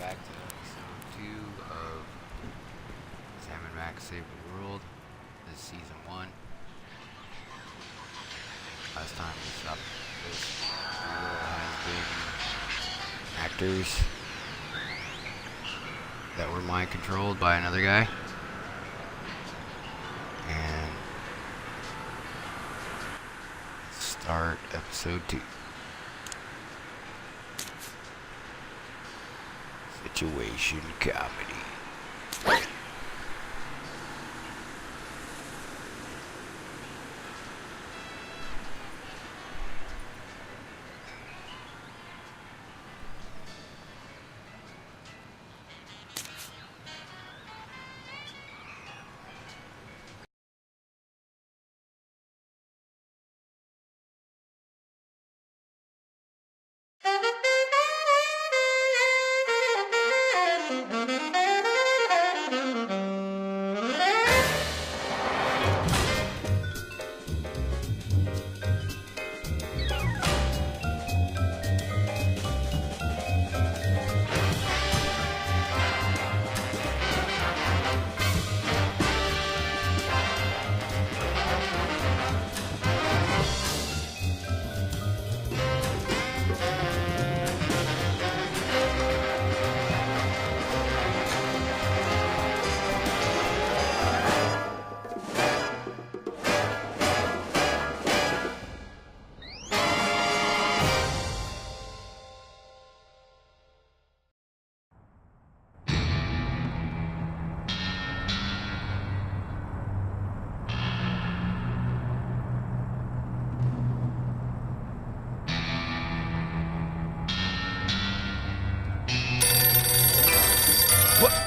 back to episode 2 of Sam and Max Save the World. This is season 1. Last time we stopped this duo has been actors that were mind controlled by another guy. And let's start episode 2. Situation comedy.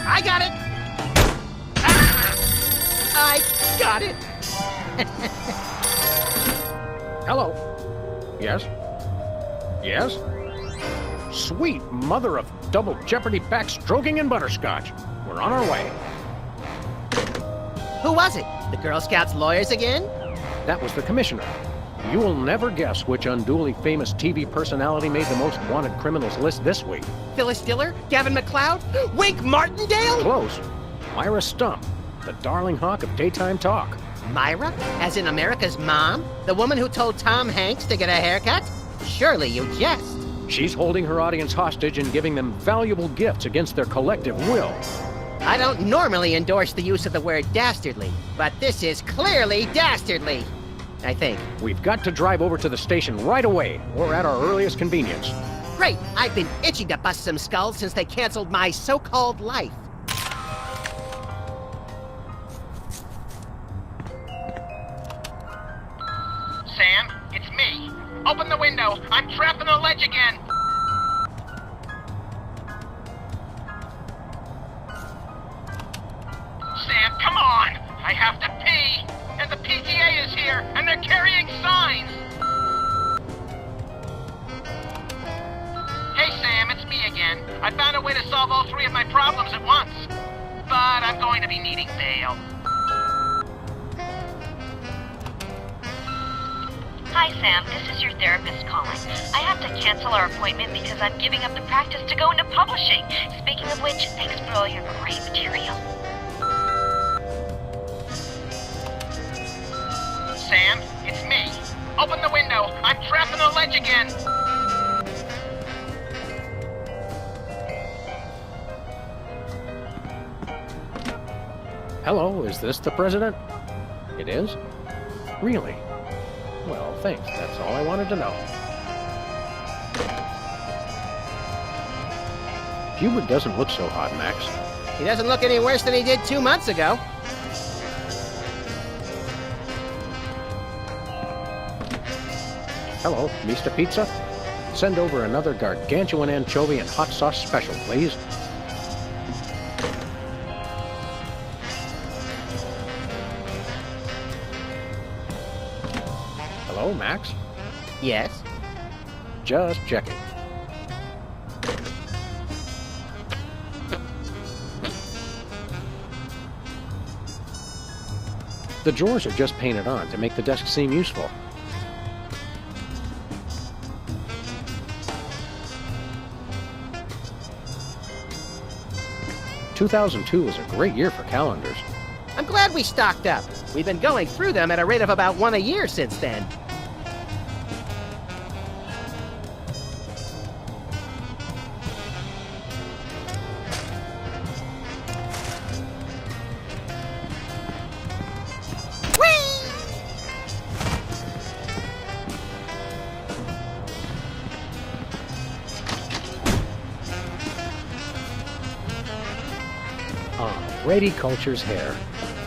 I got it! Ah, I got it! Hello. Yes? Yes? Sweet mother of double jeopardy backstroking and butterscotch. We're on our way. Who was it? The Girl Scouts lawyers again? That was the commissioner. You will never guess which unduly famous TV personality made the most wanted criminals list this week. Phyllis Diller? Gavin McLeod? Wink Martindale? Close. Myra Stump, the darling hawk of daytime talk. Myra? As in America's mom? The woman who told Tom Hanks to get a haircut? Surely you jest. She's holding her audience hostage and giving them valuable gifts against their collective will. I don't normally endorse the use of the word dastardly, but this is clearly dastardly. I think. We've got to drive over to the station right away, or at our earliest convenience. Great! I've been itching to bust some skulls since they canceled my so-called life. Sam, it's me. Open the window. I'm trapped on the ledge again. Sam, come on. I have to pee. And the PTA is here, and they're carrying signs. Hey, Sam, it's me again. I found a way to solve all 3 of my problems at once. But I'm going to be needing bail. Hi, Sam. This is your therapist calling. I have to cancel our appointment because I'm giving up the practice to go into publishing. Speaking of which, thanks for all your great material. Sam, it's me. Open the window. I'm trapped on the ledge again. Hello, is this the president? It is? Really? Well, thanks. That's all I wanted to know. Hubert doesn't look so hot, Max. He doesn't look any worse than he did 2 months ago. Hello, Mr. Pizza? Send over another gargantuan anchovy and hot sauce special, please. Hello, Max? Yes? Just checking. The drawers are just painted on to make the desk seem useful. 2002 was a great year for calendars. I'm glad we stocked up. We've been going through them at a rate of about one a year since then. Brady cultures hair.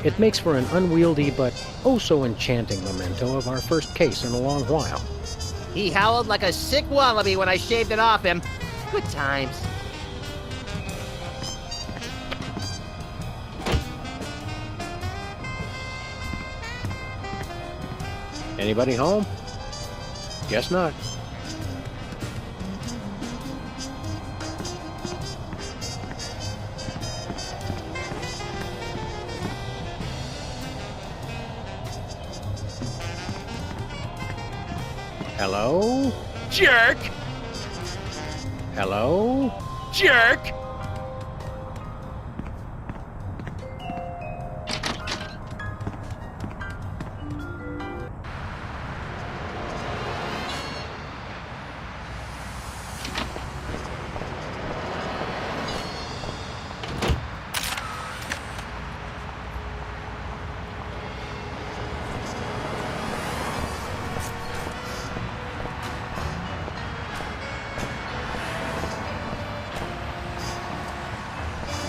It makes for an unwieldy but oh-so enchanting memento of our first case in a long while. He howled like a sick wallaby when I shaved it off him. Good times. Anybody home? Guess not. Hello? Jerk! Hello? Jerk!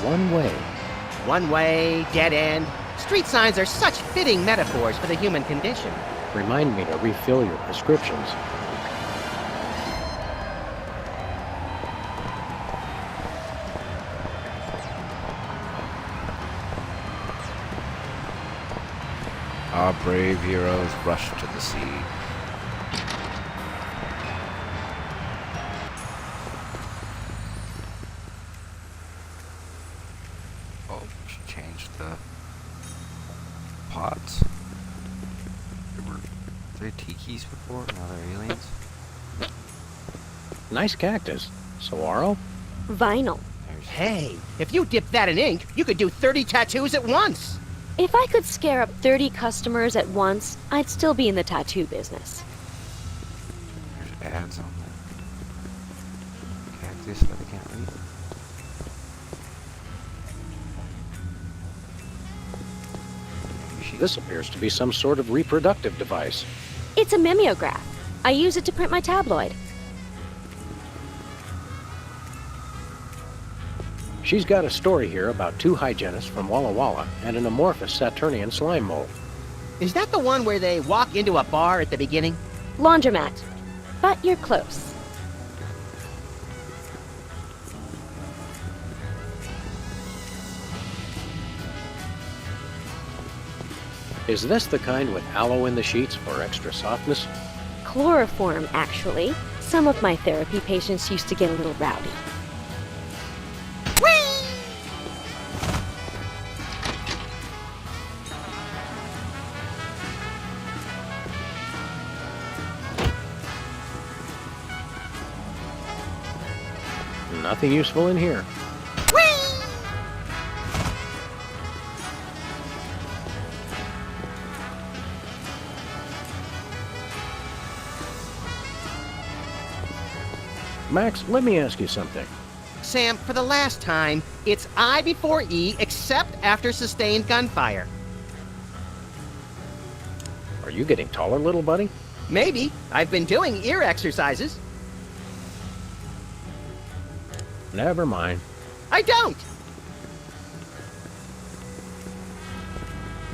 One way. One way, dead end. Street signs are such fitting metaphors for the human condition. Remind me to refill your prescriptions. Our brave heroes rush to the sea. Oh, we should change the pots. There were tikis before, now they're aliens. Nice cactus. Saguaro? Vinyl. There's Hey, if you dipped that in ink, you could do 30 tattoos at once. If I could scare up 30 customers at once, I'd still be in the tattoo business. there's ads on the cactus that I can't read. This appears to be some sort of reproductive device. It's a mimeograph. I use it to print my tabloid. She's got a story here about two hygienists from Walla Walla and an amorphous Saturnian slime mold. Is that the one where they walk into a bar at the beginning? Laundromat. But you're close. Is this the kind with aloe in the sheets for extra softness? Chloroform, actually. Some of my therapy patients used to get a little rowdy. Nothing useful in here. Max, let me ask you something. Sam, for the last time, it's I before E except after sustained gunfire. Are you getting taller, little buddy? Maybe. I've been doing ear exercises. Never mind. I don't!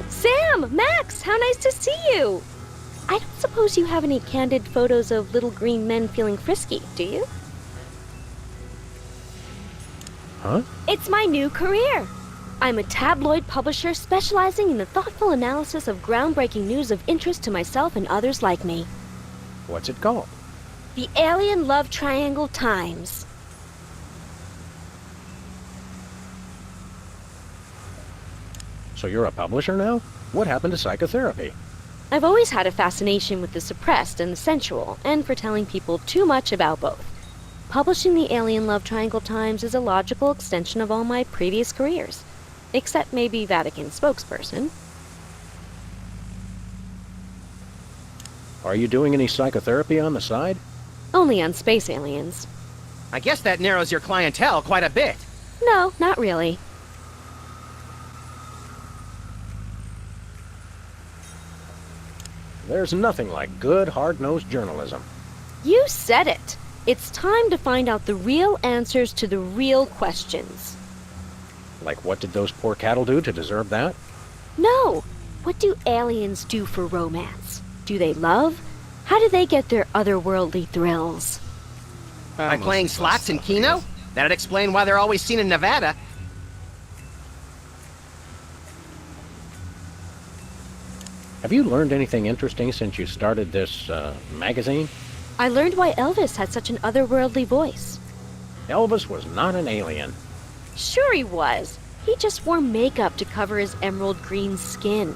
Sam! Max! How nice to see you! I don't suppose you have any candid photos of little green men feeling frisky, do you? Huh? It's my new career. I'm a tabloid publisher specializing in the thoughtful analysis of groundbreaking news of interest to myself and others like me. What's it called? The Alien Love Triangle Times. So you're a publisher now? What happened to psychotherapy? I've always had a fascination with the suppressed and the sensual, and for telling people too much about both. Publishing the Alien Love Triangle Times is a logical extension of all my previous careers. Except maybe Vatican spokesperson. Are you doing any psychotherapy on the side? Only on space aliens. I guess that narrows your clientele quite a bit. No, not really. There's nothing like good, hard-nosed journalism. You said it. It's time to find out the real answers to the real questions. Like, what did those poor cattle do to deserve that? No! What do aliens do for romance? Do they love? How do they get their otherworldly thrills? By playing Mostly slots in stuff, Keno? yes. That'd explain why they're always seen in Nevada. Have you learned anything interesting since you started this, magazine? I learned why Elvis had such an otherworldly voice. Elvis was not an alien. Sure he was. He just wore makeup to cover his emerald green skin.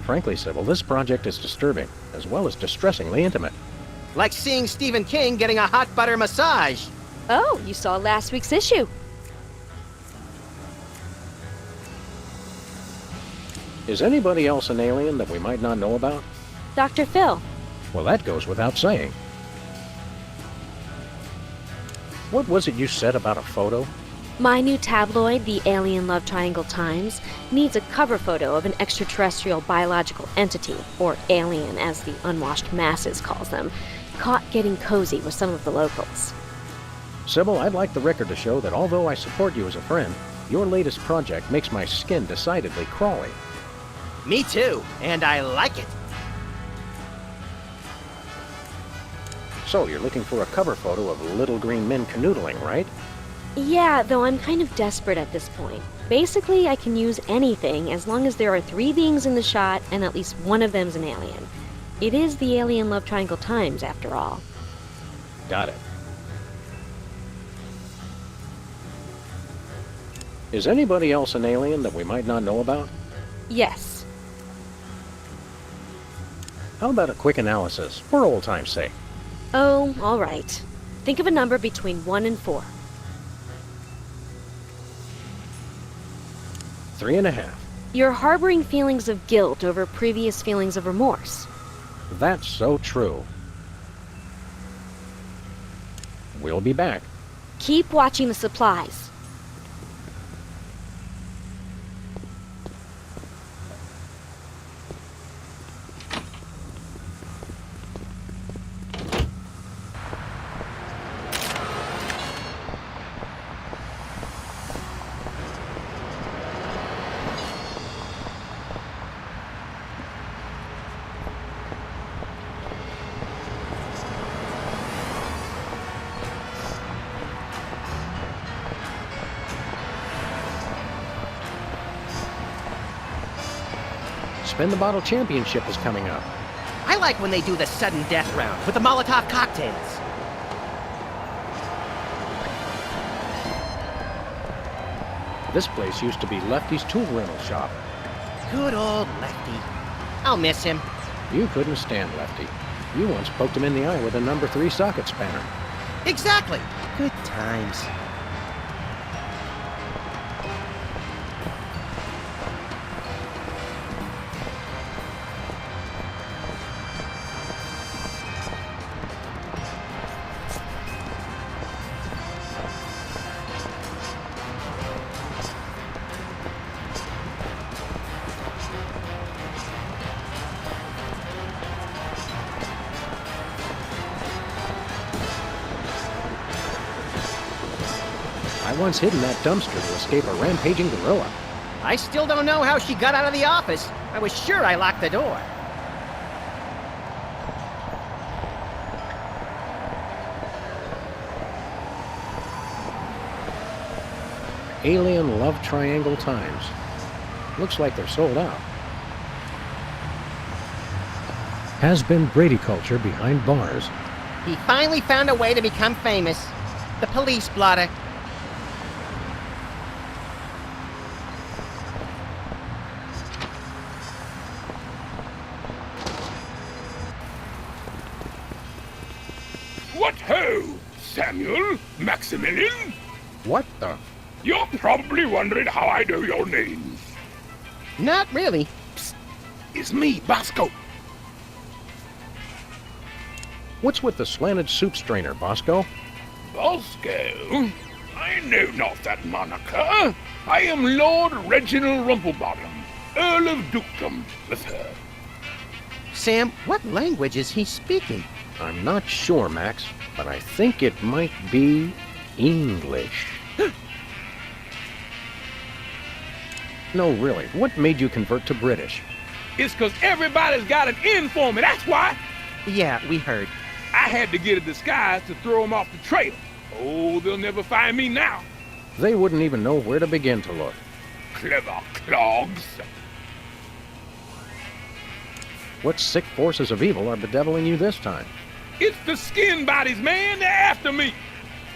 Frankly, Sybil, this project is disturbing, as well as distressingly intimate. Like seeing Stephen King getting a hot butter massage. Oh, you saw last week's issue. Is anybody else an alien that we might not know about? Dr. Phil. Well, that goes without saying. What was it you said about a photo? My new tabloid, the Alien Love Triangle Times, needs a cover photo of an extraterrestrial biological entity, or alien as the unwashed masses calls them, caught getting cozy with some of the locals. Sybil, I'd like the record to show that although I support you as a friend, your latest project makes my skin decidedly crawly. Me too, and I like it. So, you're looking for a cover photo of little green men canoodling, right? Yeah, though I'm kind of desperate at this point. Basically, I can use anything as long as there are 3 beings in the shot and at least one of them's an alien. It is the Alien Love Triangle Times, after all. Got it. Is anybody else an alien that we might not know about? Yes. How about a quick analysis, for old time's sake? Oh, all right. Think of a number between 1 and 4. 3.5. You're harboring feelings of guilt over previous feelings of remorse. That's so true. We'll be back. Keep watching the supplies. Spin the Bottle Championship is coming up. I like when they do the sudden death round with the Molotov cocktails. This place used to be Lefty's tool rental shop. Good old Lefty. I'll miss him. You couldn't stand Lefty. You once poked him in the eye with a number 3 socket spanner. Exactly. Good times. I once hid in that dumpster to escape a rampaging gorilla. I still don't know how she got out of the office. I was sure I locked the door. Alien Love Triangle Times. Looks like they're sold out. Has been Brady culture behind bars. He finally found a way to become famous. The police blotter. What ho! Samuel Maximilian. What the? You're probably wondering how I know your names. Not really. It's me, Bosco. What's with the slanted soup strainer, Bosco? Bosco? I know not that moniker. I am Lord Reginald Rumplebottom, Earl of Dukedom, with her. Sam, what language is he speaking? I'm not sure, Max, but I think it might be English. No, really, what made you convert to British? It's 'cause everybody's got an in for me, that's why. Yeah, we heard. I had to get a disguise to throw them off the trail. Oh, they'll never find me now. They wouldn't even know where to begin to look. Clever clogs. What sick forces of evil are bedeviling you this time? It's the skin bodies, man. They're after me.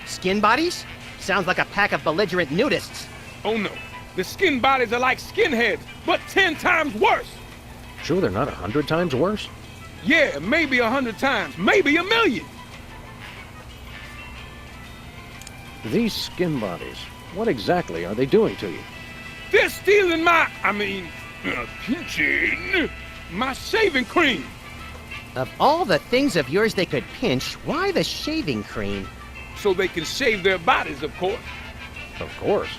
Skin bodies? Sounds like a pack of belligerent nudists. Oh, no. The skin bodies are like skinheads, but 10 times worse. Sure they're not 100 times worse? Yeah, maybe 100 times, maybe 1,000,000. These skin bodies, what exactly are they doing to you? They're stealing pinching my shaving cream. Of all the things of yours they could pinch, why the shaving cream? So they can shave their bodies, of course. Of course.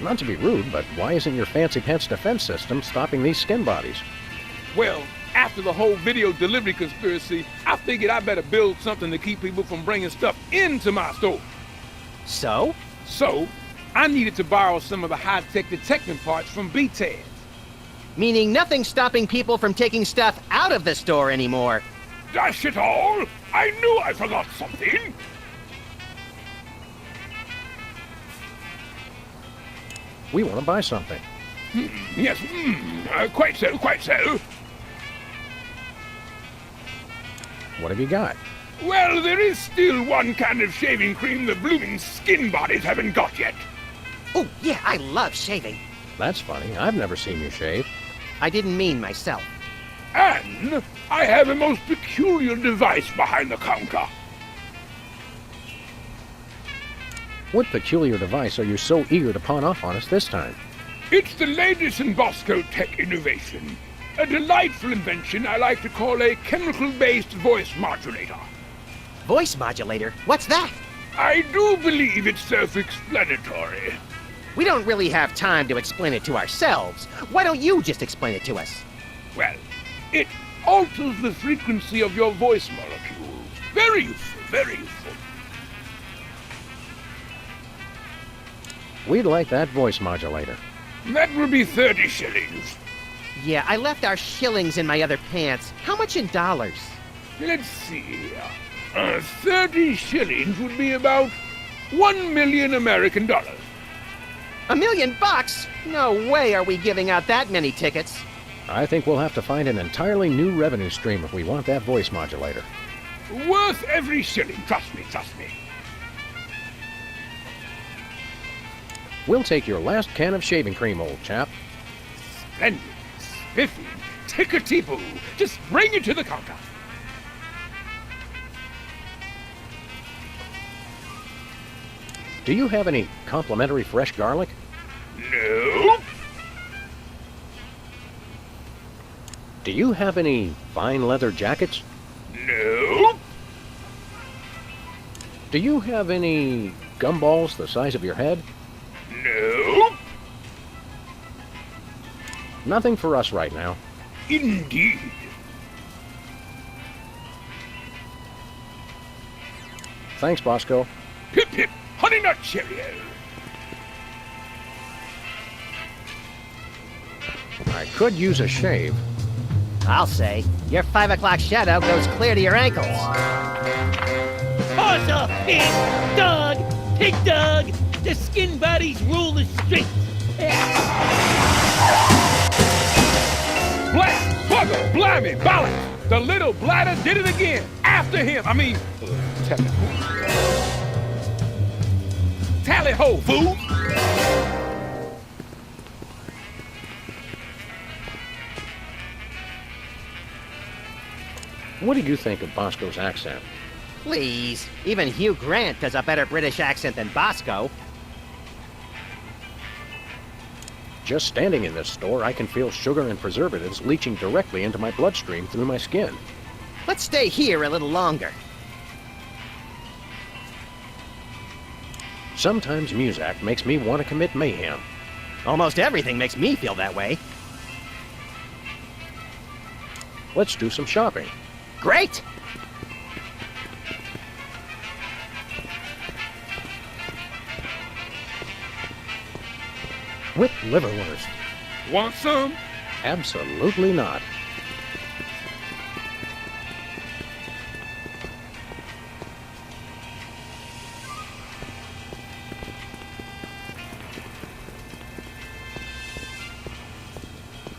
Not to be rude, but why isn't your fancy pants defense system stopping these skin bodies? Well, after the whole video delivery conspiracy, I figured I better build something to keep people from bringing stuff into my store. So? So, I needed to borrow some of the high-tech detecting parts from BTAD. Meaning nothing's stopping people from taking stuff out of the store anymore. Dash it all! I knew I forgot something! We want to buy something. Yes, quite so, quite so. What have you got? Well, there is still one kind of shaving cream the blooming skin bodies haven't got yet. Oh, yeah, I love shaving. That's funny. I've never seen you shave. I didn't mean myself. And I have a most peculiar device behind the counter. What peculiar device are you so eager to pawn off on us this time? It's the latest in Bosco tech innovation. A delightful invention I like to call a chemical-based voice modulator. Voice modulator? What's that? I do believe it's self-explanatory. We don't really have time to explain it to ourselves. Why don't you just explain it to us? Well, it alters the frequency of your voice molecules. Very useful, very useful. We'd like that voice modulator. That will be 30 shillings. Yeah, I left our shillings in my other pants. How much in dollars? Let's see. 30 shillings would be about 1 million American dollars. $1 million? No way are we giving out that many tickets. I think we'll have to find an entirely new revenue stream if we want that voice modulator. Worth every shilling, trust me, trust me. We'll take your last can of shaving cream, old chap. Splendid, spiffy, tickety-boo. Just bring it to the counter. Do you have any complimentary fresh garlic? Nope. Do you have any fine leather jackets? Nope. Do you have any gumballs the size of your head? Nope. Nothing for us right now. Indeed. Thanks, Bosco. Pip pip, honey nut Cheerio. I could use a shave. I'll say. Your 5 o'clock shadow goes clear to your ankles. Paws off, pig! Dog! Pig dog! The skin bodies rule the streets! Blast! Bugger! Blimey! Balance! The little bladder did it again! After him! Tally ho, fool! What do you think of Bosco's accent? Please. Even Hugh Grant does a better British accent than Bosco. Just standing in this store, I can feel sugar and preservatives leaching directly into my bloodstream through my skin. Let's stay here a little longer. Sometimes Muzak makes me want to commit mayhem. Almost everything makes me feel that way. Let's do some shopping. Great! Whipped liverwurst. Want some? Absolutely not.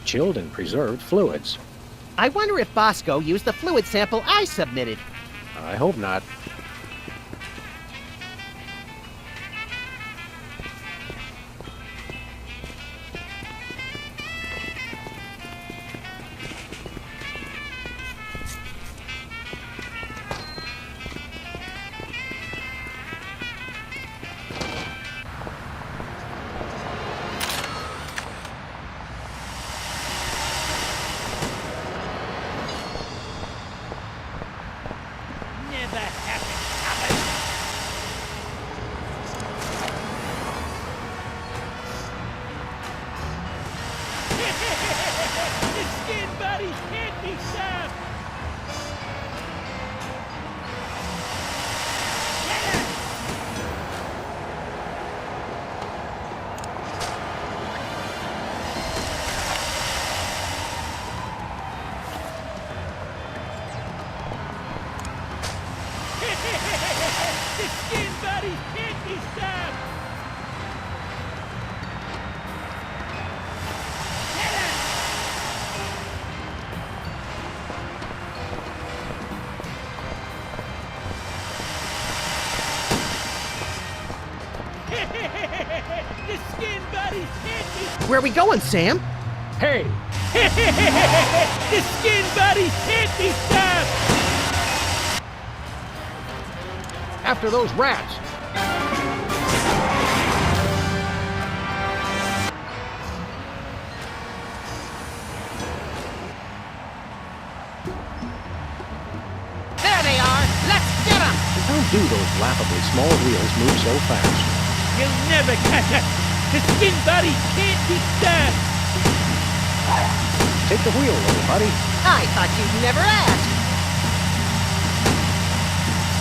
Chilled and preserved fluids. I wonder if Bosco used the fluid sample I submitted. I hope not. Never happened, Abbott. The skin buddies can't be stopped. Get it! The skin buddies can't be stopped. Get it! The skin buddies can't be. Where are we going, Sam? Hey! The skin buddies can't be stopped. After those rats! There they are! Let's get them! How do those laughably small wheels move so fast? You'll never catch us. The skin buddies can't be stopped. Take the wheel, little buddy. I thought you'd never ask.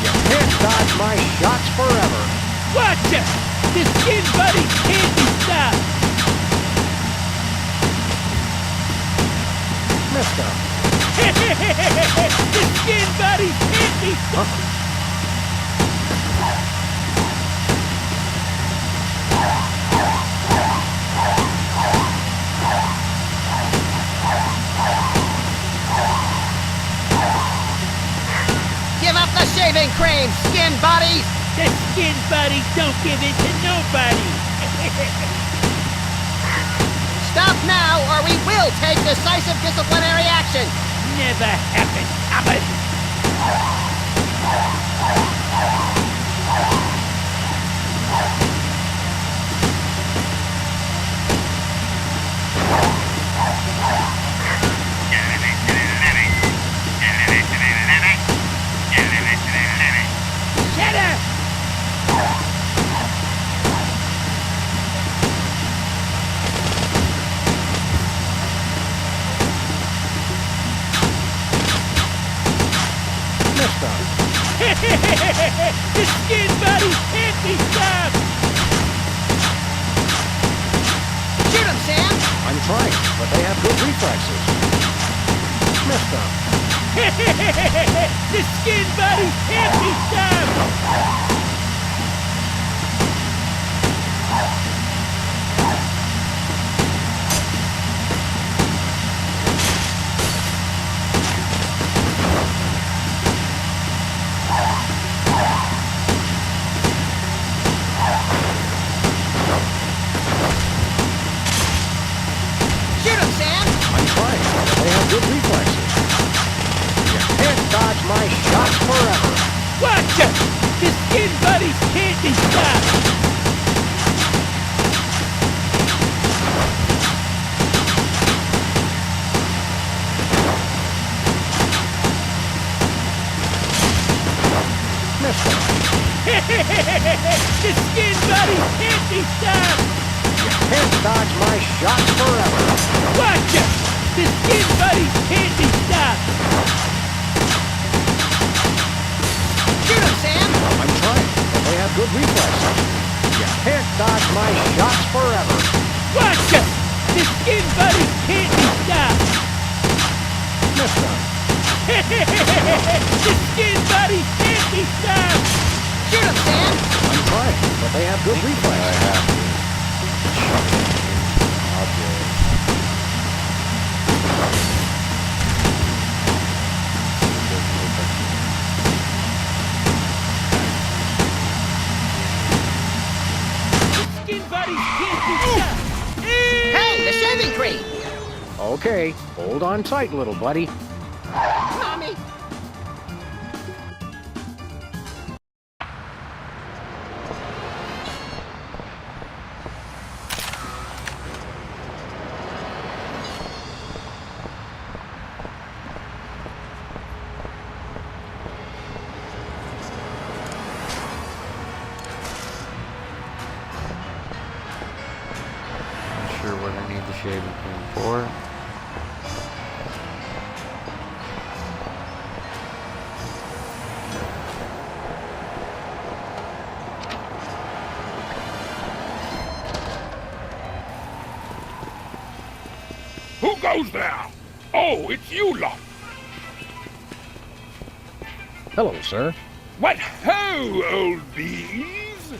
You can't dodge my shots forever. Watch us. The skin buddies can't be stopped. Mister. The skin buddies can't be stopped. Give up the shaving cream, skin bodies! The skin buddies don't give in to nobody. Stop now, or we will take decisive disciplinary action! Never happened, Abbott. Shut up! Mister. The skin buddies can't be stopped. Shoot him, Sam! I'm trying, but they have good reflexes. Mister. The skin buddies can't be stopped. Shoot him, Sam! I'm trying, but they have good reflexes. You can't Gotcha! The Skin Buddies can't be stopped! Mister, The Skin Buddies can't be stopped! can't dodge my shots forever. Gotcha! The Skin Buddies can't be stopped! Shoot him, Sam! I'm trying, but they have good reflexes. You can't dodge my shots forever. Gotcha! The Skin Buddies can't be stopped! Mister, The Skin Buddies can't be stopped! Shoot him, Sam! I'm trying, but they have good reflexes. The Skin Buddies can't be stopped! Hey, the shaving cream! Okay, hold on tight, little buddy. Mommy! Not sure what I need the shaving cream for. Who goes there? Oh, it's you lot. Hello, sir. What ho, old bees?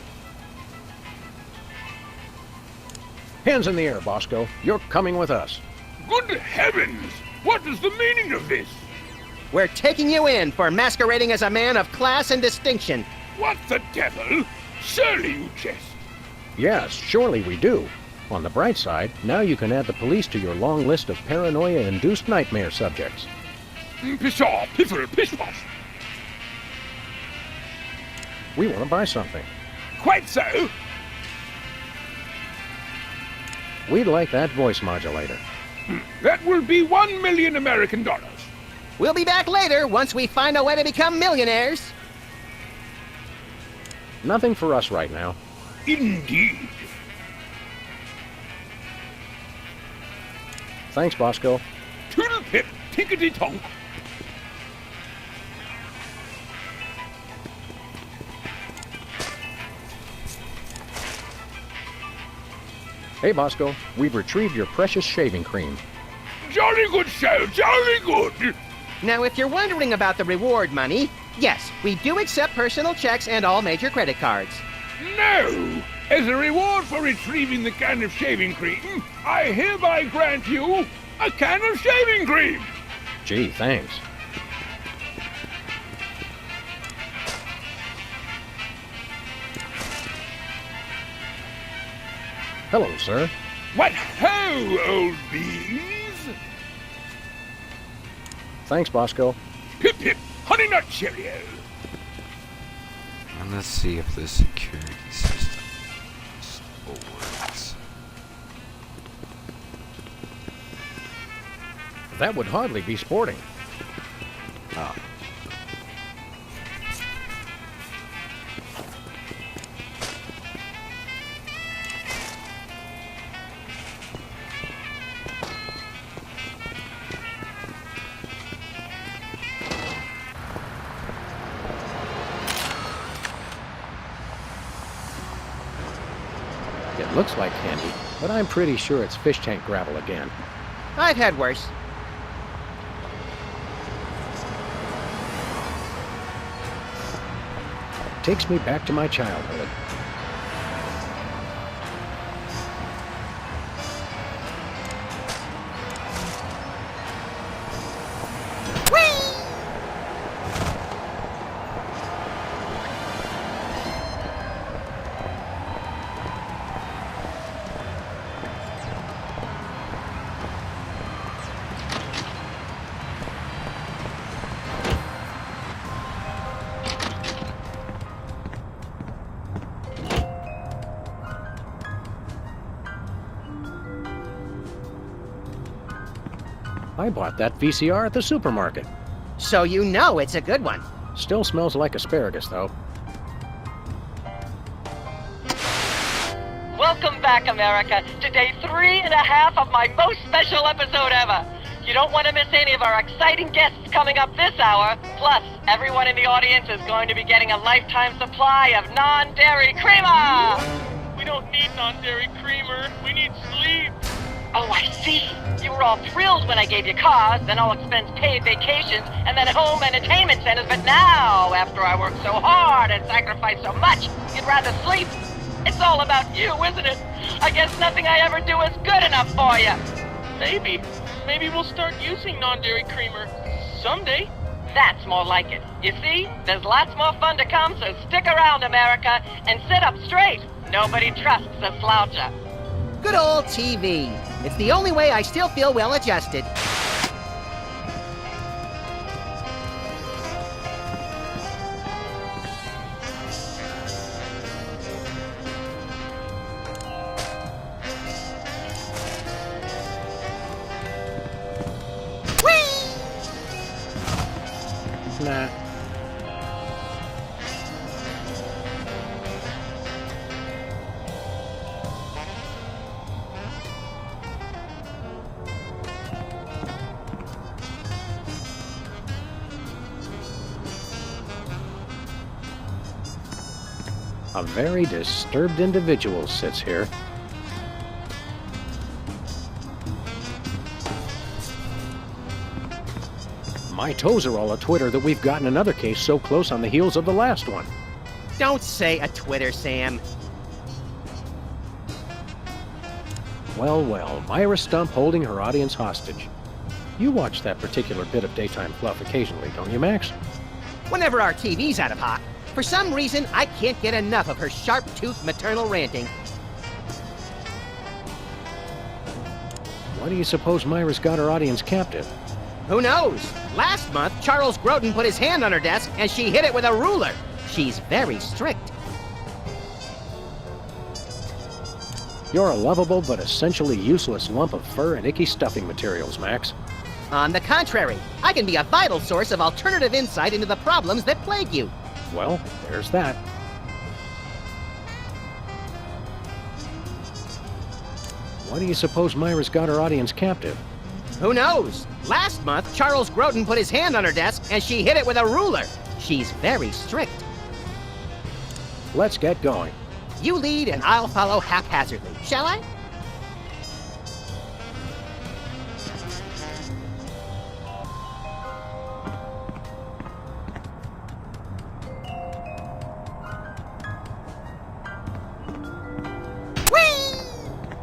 Hands in the air, Bosco. You're coming with us. Good heavens! What is the meaning of this? We're taking you in for masquerading as a man of class and distinction. What the devil? Surely you jest. Yes, surely we do. On the bright side, now you can add the police to your long list of paranoia-induced nightmare subjects. Pshaw, piffle, pish-posh. We want to buy something. Quite so. We'd like that voice modulator. That will be 1 million American dollars. We'll be back later once we find a way to become millionaires. Nothing for us right now. Indeed. Thanks, Bosco. Toodle pip, tinkety tonk. Hey, Bosco, we've retrieved your precious shaving cream. Jolly good show, jolly good. Now, if you're wondering about the reward money, yes, we do accept personal checks and all major credit cards. No! As a reward for retrieving the can of shaving cream, I hereby grant you a can of shaving cream. Gee, thanks. Hello, sir. What ho, old bees? Thanks, Bosco. Hip hip, honey nut cheerio. And let's see if the security system still works. That would hardly be sporting. Oh. It looks like candy, but I'm pretty sure it's fish tank gravel again. I've had worse. Takes me back to my childhood. I bought that VCR at the supermarket. So you know it's a good one. Still smells like asparagus, though. Welcome back, America, to day 3.5 of my most special episode ever. You don't want to miss any of our exciting guests coming up this hour. Plus, everyone in the audience is going to be getting a lifetime supply of non-dairy creamer! We don't need non-dairy creamer. We need sleep. Oh, I see. You were all thrilled when I gave you cars, then all expense-paid vacations, and then home entertainment centers. But now, after I worked so hard and sacrificed so much, you'd rather sleep. It's all about you, isn't it? I guess nothing I ever do is good enough for you. Maybe we'll start using non-dairy creamer someday. That's more like it. You see, there's lots more fun to come, so stick around, America, and sit up straight. Nobody trusts a sloucher. Good old TV. It's the only way I still feel well adjusted. Nah. A very disturbed individual sits here. My toes are all a-twitter that we've gotten another case so close on the heels of the last one. Don't say a Twitter, Sam. Well, well, Myra Stump holding her audience hostage. You watch that particular bit of daytime fluff occasionally, don't you, Max? Whenever our TV's out of hock, for some reason, I can't get enough of her sharp-toothed maternal ranting. Why do you suppose Myra's got her audience captive? Who knows? Last month, Charles Grodin put his hand on her desk and she hit it with a ruler. She's very strict. You're a lovable but essentially useless lump of fur and icky stuffing materials, Max. On the contrary, I can be a vital source of alternative insight into the problems that plague you. Well, there's that. Why do you suppose Myra's got her audience captive? Who knows? Last month, Charles Grodin put his hand on her desk and she hit it with a ruler. She's very strict. Let's get going. You lead and I'll follow haphazardly, shall I?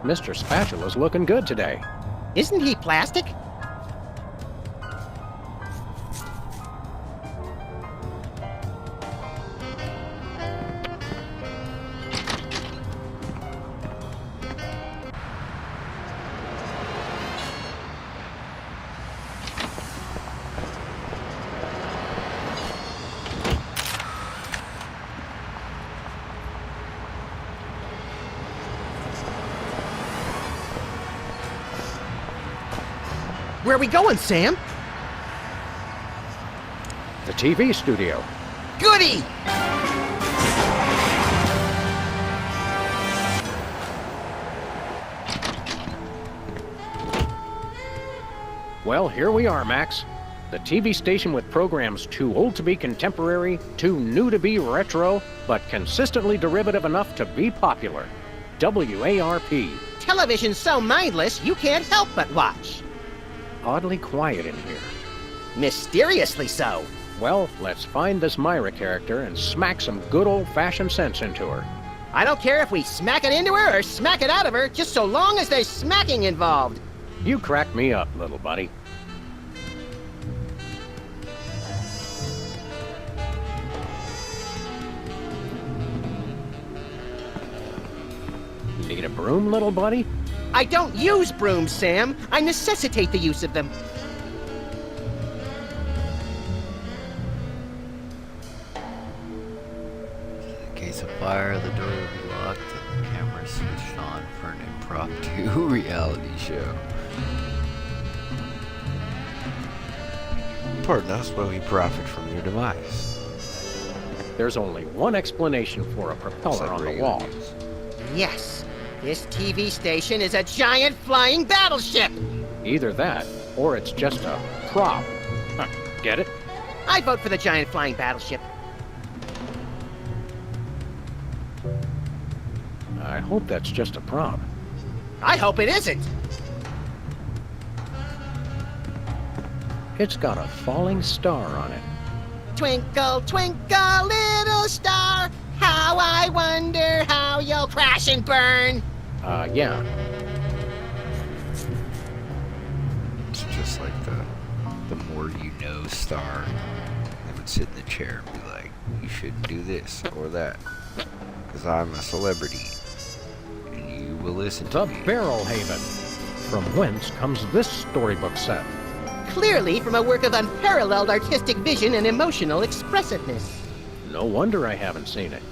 Mr. Spatula's looking good today. Isn't he plastic? Where are we going, Sam? The TV studio. Goody! Well, here we are, Max. The TV station with programs too old to be contemporary, too new to be retro, but consistently derivative enough to be popular. WARP. Television's so mindless, you can't help but watch. Oddly quiet in here. Mysteriously so. Well, let's find this Myra character and smack some good old-fashioned sense into her. I don't care if we smack it into her or smack it out of her, just so long as there's smacking involved. You crack me up, little buddy. Need a broom, little buddy? I don't use brooms, Sam. I necessitate the use of them. In case of fire, the door will be locked and the camera switched on for an impromptu reality show. supporting us while we profit from your demise. There's only one explanation for a propeller on the Regular wall. news. Yes, this TV station is a giant flying battleship! Either that, or it's just a prop. Huh, get it? I vote for the giant flying battleship. I hope that's just a prop. I hope it isn't! It's got a falling star on it. Twinkle, twinkle, little star, how I wonder how you'll crash and burn. Yeah. It's just like the more you know star. They would sit in the chair and be like, you shouldn't do this or that. Because I'm a celebrity. And you will listen The to me. Barrel Haven. From whence comes this storybook set? Clearly from a work of unparalleled artistic vision and emotional expressiveness. No wonder I haven't seen it.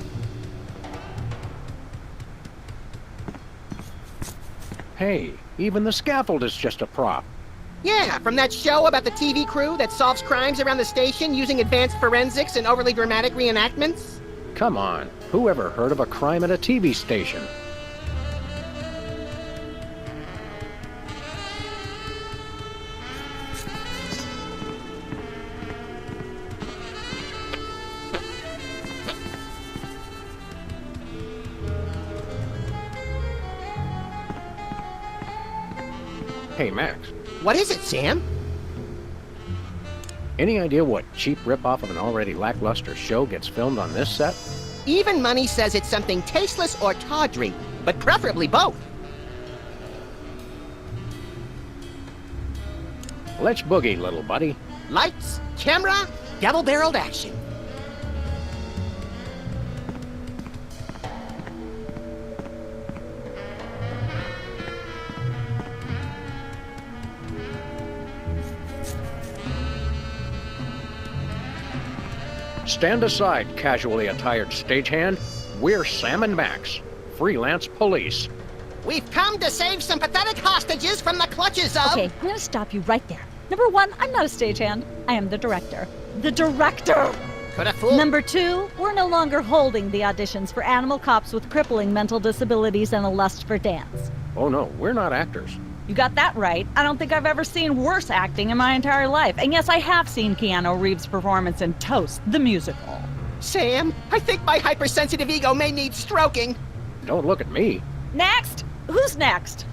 Hey, even the scaffold is just a prop. Yeah, from that show about the TV crew that solves crimes around the station using advanced forensics and overly dramatic reenactments. Come on, who ever heard of a crime at a TV station? Hey, Max, What is it, Sam? any idea what cheap ripoff of an already lackluster show gets filmed on this set? Even money says it's something tasteless or tawdry, but preferably both. Let's boogie, little buddy. Lights, camera, double-barreled action. Stand aside, casually attired stagehand. We're Sam and Max, freelance police. We've come to save some pathetic hostages from the clutches of... Okay, I'm gonna stop you right there. Number one, I'm not a stagehand. I am the director. The director! Could have fooled... Number two, we're no longer holding the auditions for animal cops with crippling mental disabilities and a lust for dance. Oh no, we're not actors. You got that right. I don't think I've ever seen worse acting in my entire life. And yes, I have seen Keanu Reeves' performance in Toast, the musical. Sam, I think my hypersensitive ego may need stroking. Don't look at me. Next! Who's next?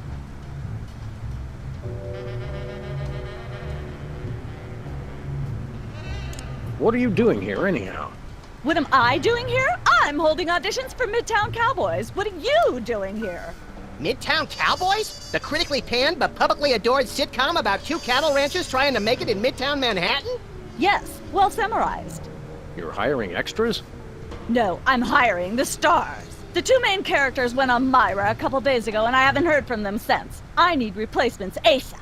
What are you doing here, anyhow? What am I doing here? I'm holding auditions for Midtown Cowboys. What are you doing here? Midtown Cowboys? The critically panned but publicly adored sitcom about two cattle ranchers trying to make it in Midtown Manhattan? Yes, well summarized. You're hiring extras? No, I'm hiring the stars. The two main characters went on Myra a couple days ago, and I haven't heard from them since. I need replacements ASAP.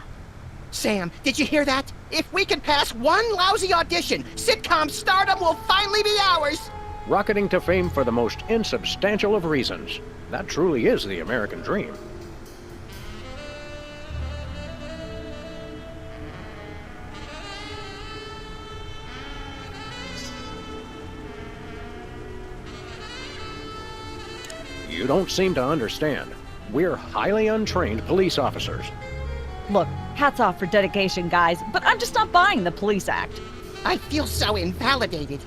Sam, did you hear that? If we can pass one lousy audition, sitcom stardom will finally be ours! Rocketing to fame for the most insubstantial of reasons. That truly is the American dream. You don't seem to understand. We're highly untrained police officers. Look, hats off for dedication, guys, but I'm just not buying the police act. I feel so invalidated.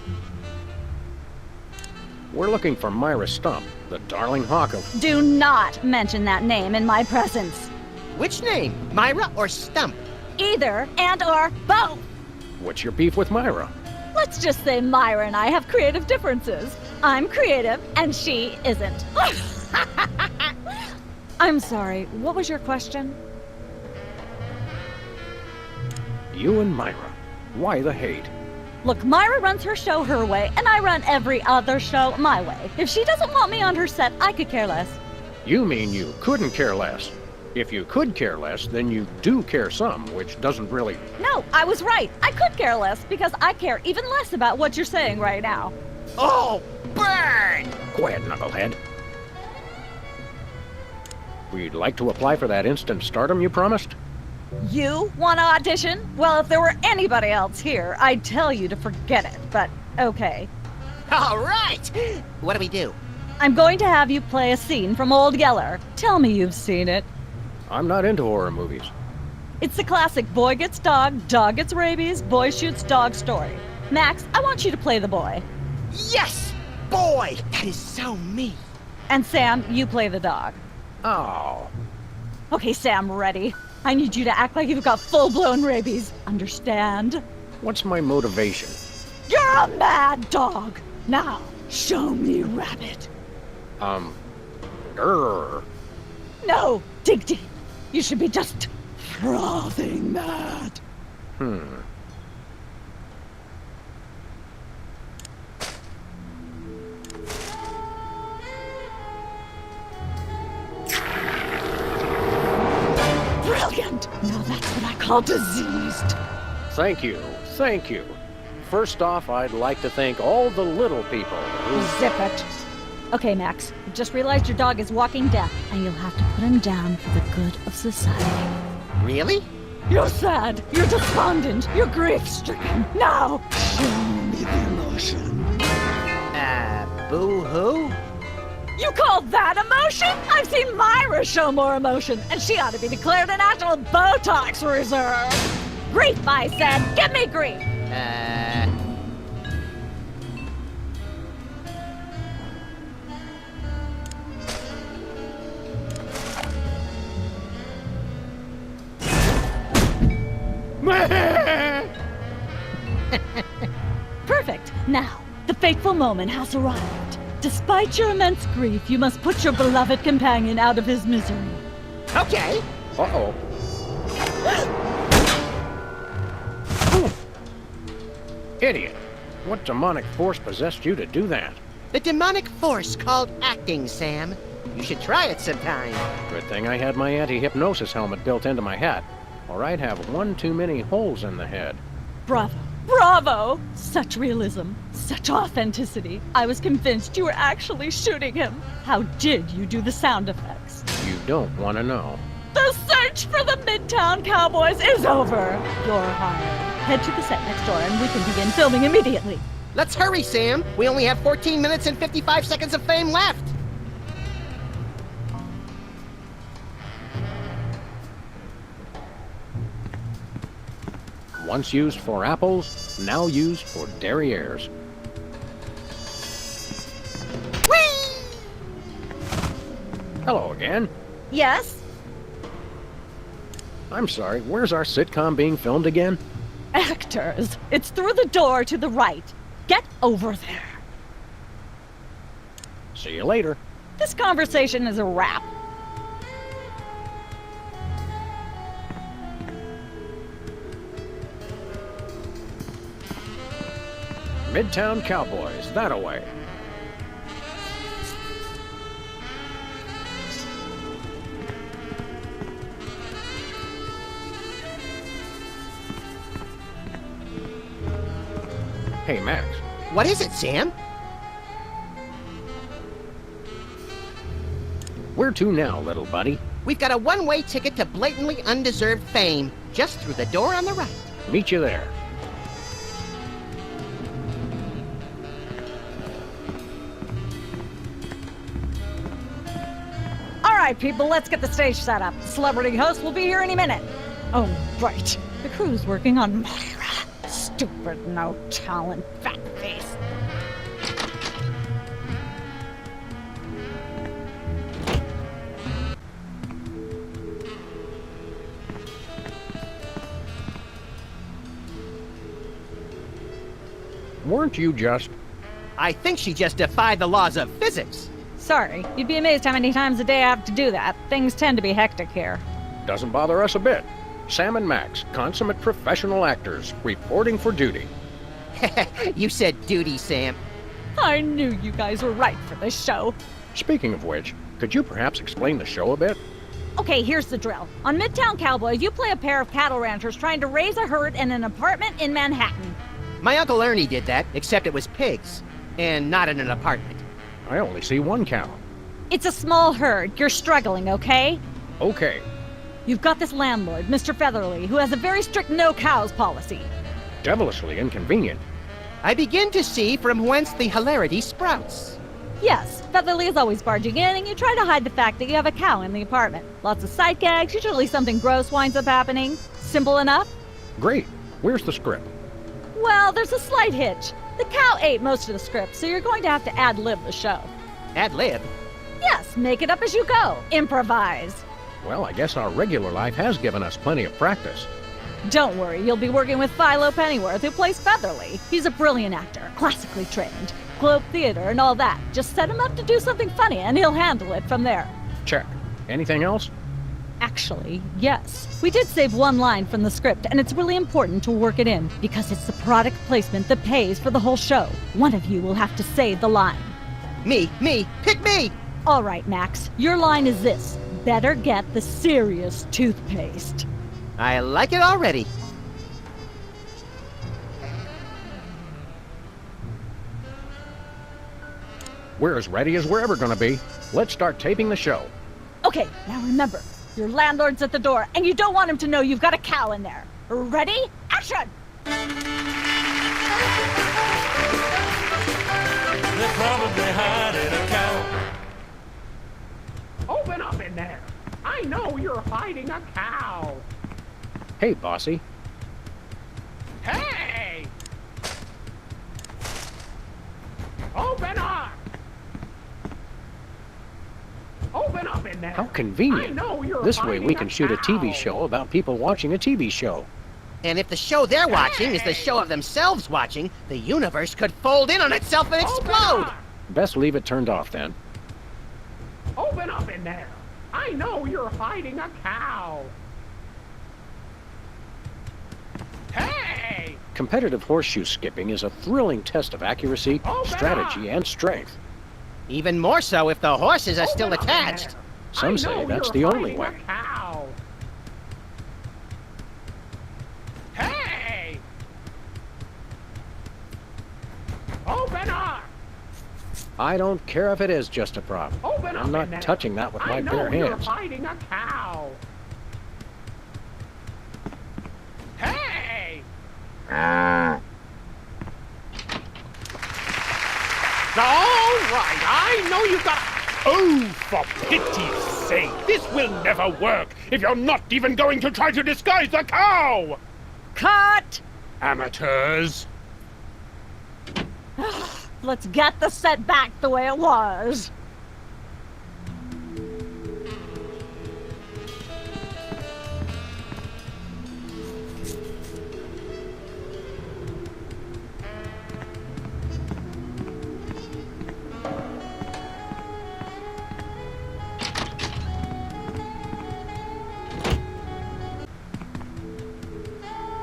We're looking for Myra Stump, the darling hawk of... Do not mention that name in my presence. Which name, Myra or Stump? Either and or both. What's your beef with Myra? Let's just say Myra and I have creative differences. I'm creative and she isn't. I'm sorry, what was your question? You and Myra. Why the hate? Look, Myra runs her show her way, and I run every other show my way. If she doesn't want me on her set, I could care less. You mean you couldn't care less. If you could care less, then you do care some, which doesn't really... No, I was right. I could care less because I care even less about what you're saying right now. Oh, burn! Quiet, knucklehead. We'd like to apply for that instant stardom you promised. You want to audition? Well, if there were anybody else here, I'd tell you to forget it, but okay. All right! What do we do? I'm going to have you play a scene from Old Yeller. Tell me you've seen it. I'm not into horror movies. It's the classic boy gets dog, dog gets rabies, boy shoots dog story. Max, I want you to play the boy. Yes! Boy! That is so me. And Sam, you play the dog. Oh. Okay, Sam, ready? I need you to act like you've got full-blown rabies. Understand? What's my motivation? You're a mad dog. Now, show me Rabbit. Grr. No, dig deep. You should be just frothing mad. Brilliant! Now that's what I call diseased. Thank you. Thank you. First off, I'd like to thank all the little people who... Zip it. Okay, Max, I've just realized your dog is walking death, and you'll have to put him down for the good of society. Really? You're sad, you're despondent, you're grief-stricken. Now, show me the emotion. Boo-hoo? You call that emotion? I've seen Myra show more emotion, and she ought to be declared a national Botox reserve. Grief, I said. Give me grief. Perfect. Now, the fateful moment has arrived. Despite your immense grief, you must put your beloved companion out of his misery. Okay. Uh-oh. Idiot. What demonic force possessed you to do that? The demonic force called acting, Sam. You should try it sometime. Good thing I had my anti-hypnosis helmet built into my hat, or I'd have one too many holes in the head. Bravo. Bravo! Such realism, such authenticity. I was convinced you were actually shooting him. How did you do the sound effects? You don't want to know. The search for the Midtown Cowboys is over. You're hired. Head to the set next door and we can begin filming immediately. Let's hurry, Sam. We only have 14 minutes and 55 seconds of fame left. Once used for apples, now used for derrieres. Whee! Hello again. Yes? I'm sorry, where's our sitcom being filmed again? Actors. It's through the door to the right. Get over there. See you later. This conversation is a wrap. Midtown Cowboys, that-a-way. Hey, Max. What is it, Sam? Where to now, little buddy? We've got a one-way ticket to blatantly undeserved fame, just through the door on the right. Meet you there. All right, people, let's get the stage set up. The celebrity host will be here any minute. Oh, right. The crew's working on Myra. Stupid, no talent, fat face. Weren't you just... I think she just defied the laws of physics. Sorry, you'd be amazed how many times a day I have to do that. Things tend to be hectic here. Doesn't bother us a bit. Sam and Max, consummate professional actors, reporting for duty. You said duty, Sam. I knew you guys were right for this show. Speaking of which, could you perhaps explain the show a bit? Okay, here's the drill. On Midtown Cowboys, you play a pair of cattle ranchers trying to raise a herd in an apartment in Manhattan. My Uncle Ernie did that, except it was pigs, and not in an apartment. I only see one cow. It's a small herd. You're struggling, okay? Okay. You've got this landlord, Mr. Featherly, who has a very strict no-cows policy. Devilishly inconvenient. I begin to see from whence the hilarity sprouts. Yes, Featherly is always barging in, and you try to hide the fact that you have a cow in the apartment. Lots of sight gags, usually something gross winds up happening. Simple enough? Great. Where's the script? Well, there's a slight hitch. The cow ate most of the script, so you're going to have to ad-lib the show. Ad-lib? Yes, make it up as you go. Improvise. Well, I guess our regular life has given us plenty of practice. Don't worry, you'll be working with Philo Pennyworth, who plays Featherly. He's a brilliant actor, classically trained, Globe Theater and all that. Just set him up to do something funny, and he'll handle it from there. Check. Anything else? Actually, yes. We did save one line from the script, and it's really important to work it in, because it's the product placement that pays for the whole show. One of you will have to say the line. Me, pick me! All right, Max, your line is this. Better get the serious toothpaste. I like it already. We're as ready as we're ever gonna be. Let's start taping the show. Okay, now remember, your landlord's at the door, and you don't want him to know you've got a cow in there. Ready? Action! They're probably hiding a cow. Open up in there! I know you're hiding a cow! Hey, bossy. Hey! Open up! Open up in there! How I convenient. know you're This way we hiding can a shoot a TV cow. show about people watching a TV show. And if the show they're watching is the show of themselves watching, the universe could fold in on itself and Open explode! up! Best leave it turned off then. Open up in there! I know you're hiding a cow! Hey! Competitive horseshoe skipping is a thrilling test of accuracy, Open strategy, and strength. Even more so if the horses are still Open up in attached. there. Some I say know that's you're the only hiding way. a cow. Hey! Open up! I don't care if it is just a prop. Open up I'm not in there. touching that with I my know bare you're hands. hiding a cow. Hey! All right, I know you got. Oh, for pity's sake! This will never work if you're not even going to try to disguise the cow! Cut! Amateurs! Let's get the set back the way it was.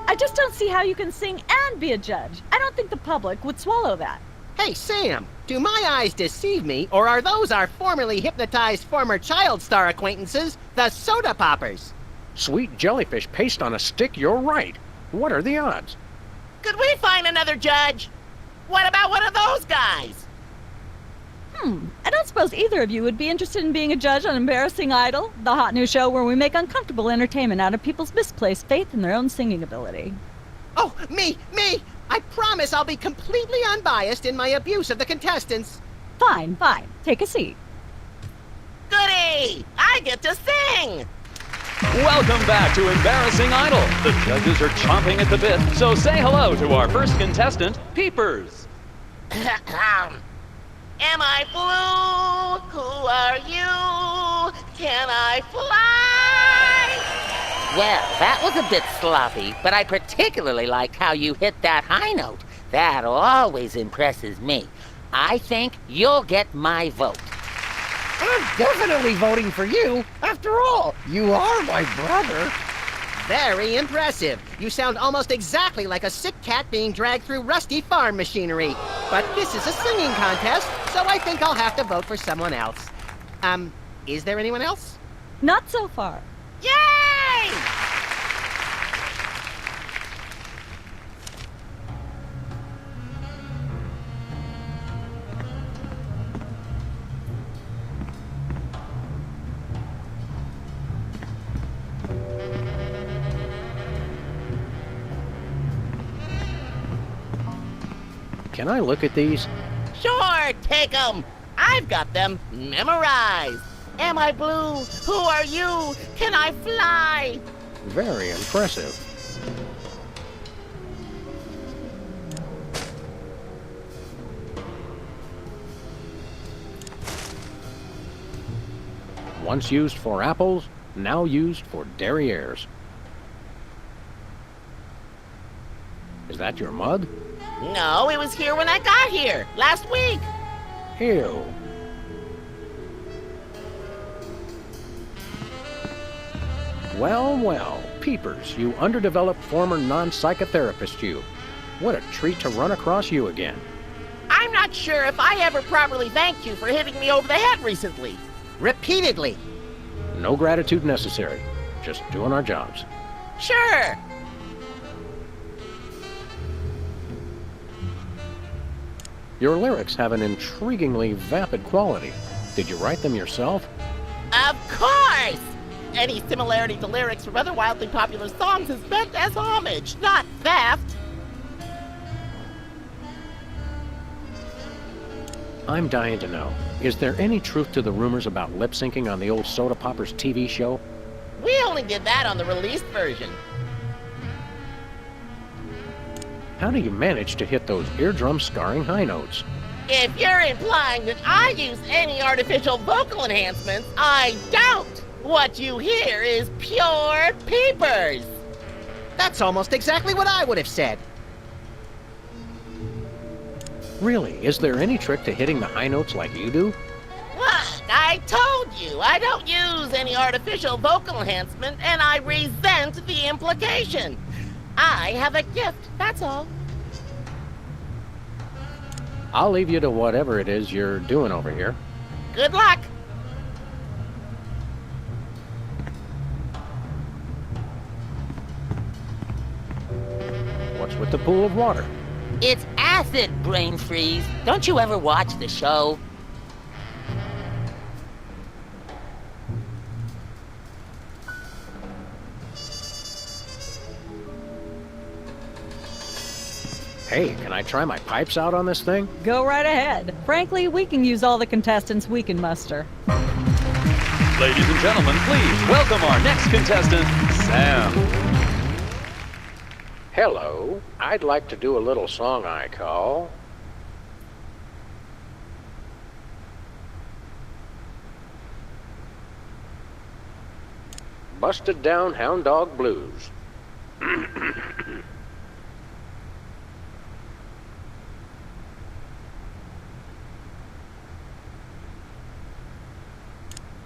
I just don't see how you can sing and be a judge. I don't think the public would swallow that. Hey, Sam, do my eyes deceive me, or are those our formerly hypnotized former child star acquaintances, the Soda Poppers? Sweet jellyfish paste on a stick, you're right. What are the odds? Could we find another judge? What about one of those guys? I don't suppose either of you would be interested in being a judge on Embarrassing Idol, the hot new show where we make uncomfortable entertainment out of people's misplaced faith in their own singing ability. Oh, me! I promise I'll be completely unbiased in my abuse of the contestants. Fine. Take a seat. Goody! I get to sing! Welcome back to Embarrassing Idol. The judges are chomping at the bit, so say hello to our first contestant, Peepers. Am I blue? Who are you? Can I fly? Well, that was a bit sloppy, but I particularly like how you hit that high note. That always impresses me. I think you'll get my vote. I'm definitely voting for you. After all, you are my brother. Very impressive. You sound almost exactly like a sick cat being dragged through rusty farm machinery. But this is a singing contest, so I think I'll have to vote for someone else. Is there anyone else? Not so far. Yay! Can I look at these? Sure, take 'em. I've got them memorized. Am I blue? Who are you? Can I fly? Very impressive. Once used for apples, now used for derrieres. Is that your mug? No, it was here when I got here, last week. Ew. Well, well, Peepers, you underdeveloped former non-psychotherapist you. What a treat to run across you again. I'm not sure if I ever properly thanked you for hitting me over the head recently. Repeatedly. No gratitude necessary. Just doing our jobs. Sure. Your lyrics have an intriguingly vapid quality. Did you write them yourself? Of course! Any similarity to lyrics from other wildly popular songs is meant as homage, not theft. I'm dying to know. Is there any truth to the rumors about lip syncing on the old Soda Poppers TV show? We only did that on the released version. How do you manage to hit those eardrum-scarring high notes? If you're implying that I use any artificial vocal enhancements, I don't. What you hear is pure Peepers. That's almost exactly what I would have said. Really, is there any trick to hitting the high notes like you do? Look, I told you, I don't use any artificial vocal enhancement, and I resent the implication. I have a gift, that's all. I'll leave you to whatever it is you're doing over here. Good luck. What's with the pool of water? It's acid, brain freeze. Don't you ever watch the show? Hey, can I try my pipes out on this thing? Go right ahead. Frankly, we can use all the contestants we can muster. Ladies and gentlemen, please welcome our next contestant, Sam. Hello. I'd like to do a little song I call Busted Down Hound Dog Blues.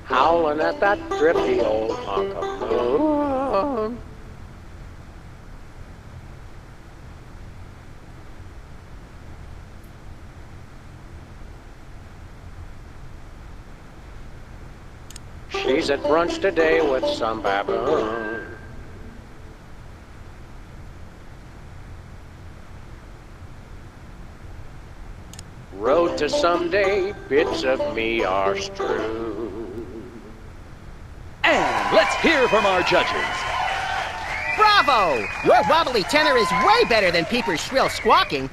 Howling at that drippy old hunk of moon. She's at brunch today with some baboon. Road to someday, bits of me are strewn. And let's hear from our judges. Bravo! Your wobbly tenor is way better than Peeper's shrill squawking.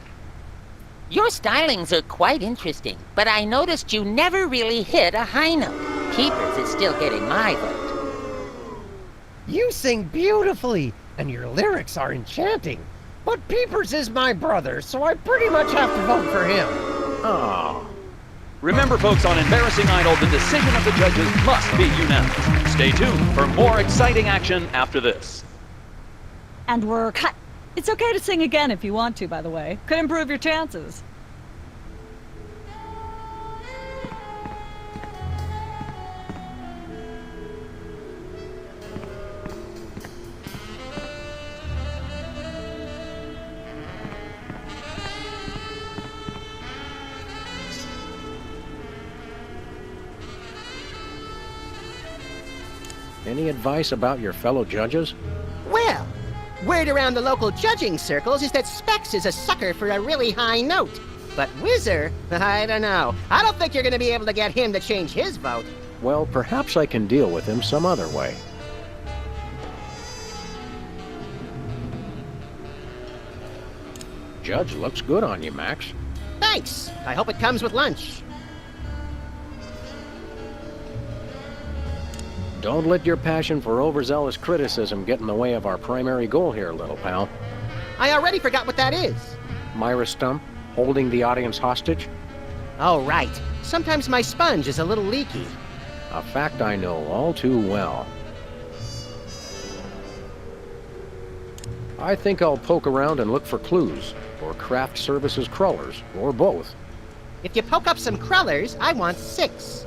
Your stylings are quite interesting, but I noticed you never really hit a high note. Peepers is still getting my vote. You sing beautifully, and your lyrics are enchanting. But Peepers is my brother, so I pretty much have to vote for him. Oh. Remember, folks, on Embarrassing Idol, the decision of the judges must be unanimous. Stay tuned for more exciting action after this. And we're cut. It's okay to sing again if you want to, by the way. Could improve your chances. Any advice about your fellow judges? Well, word around the local judging circles is that Specs is a sucker for a really high note. But Whizzer, I don't know. I don't think you're going to be able to get him to change his vote. Well, perhaps I can deal with him some other way. Judge looks good on you, Max. Thanks. I hope it comes with lunch. Don't let your passion for overzealous criticism get in the way of our primary goal here, little pal. I already forgot what that is. Myra Stump, holding the audience hostage? Oh, right. Sometimes my sponge is a little leaky. A fact I know all too well. I think I'll poke around and look for clues, or craft services crawlers, or both. If you poke up some crullers, I want 6.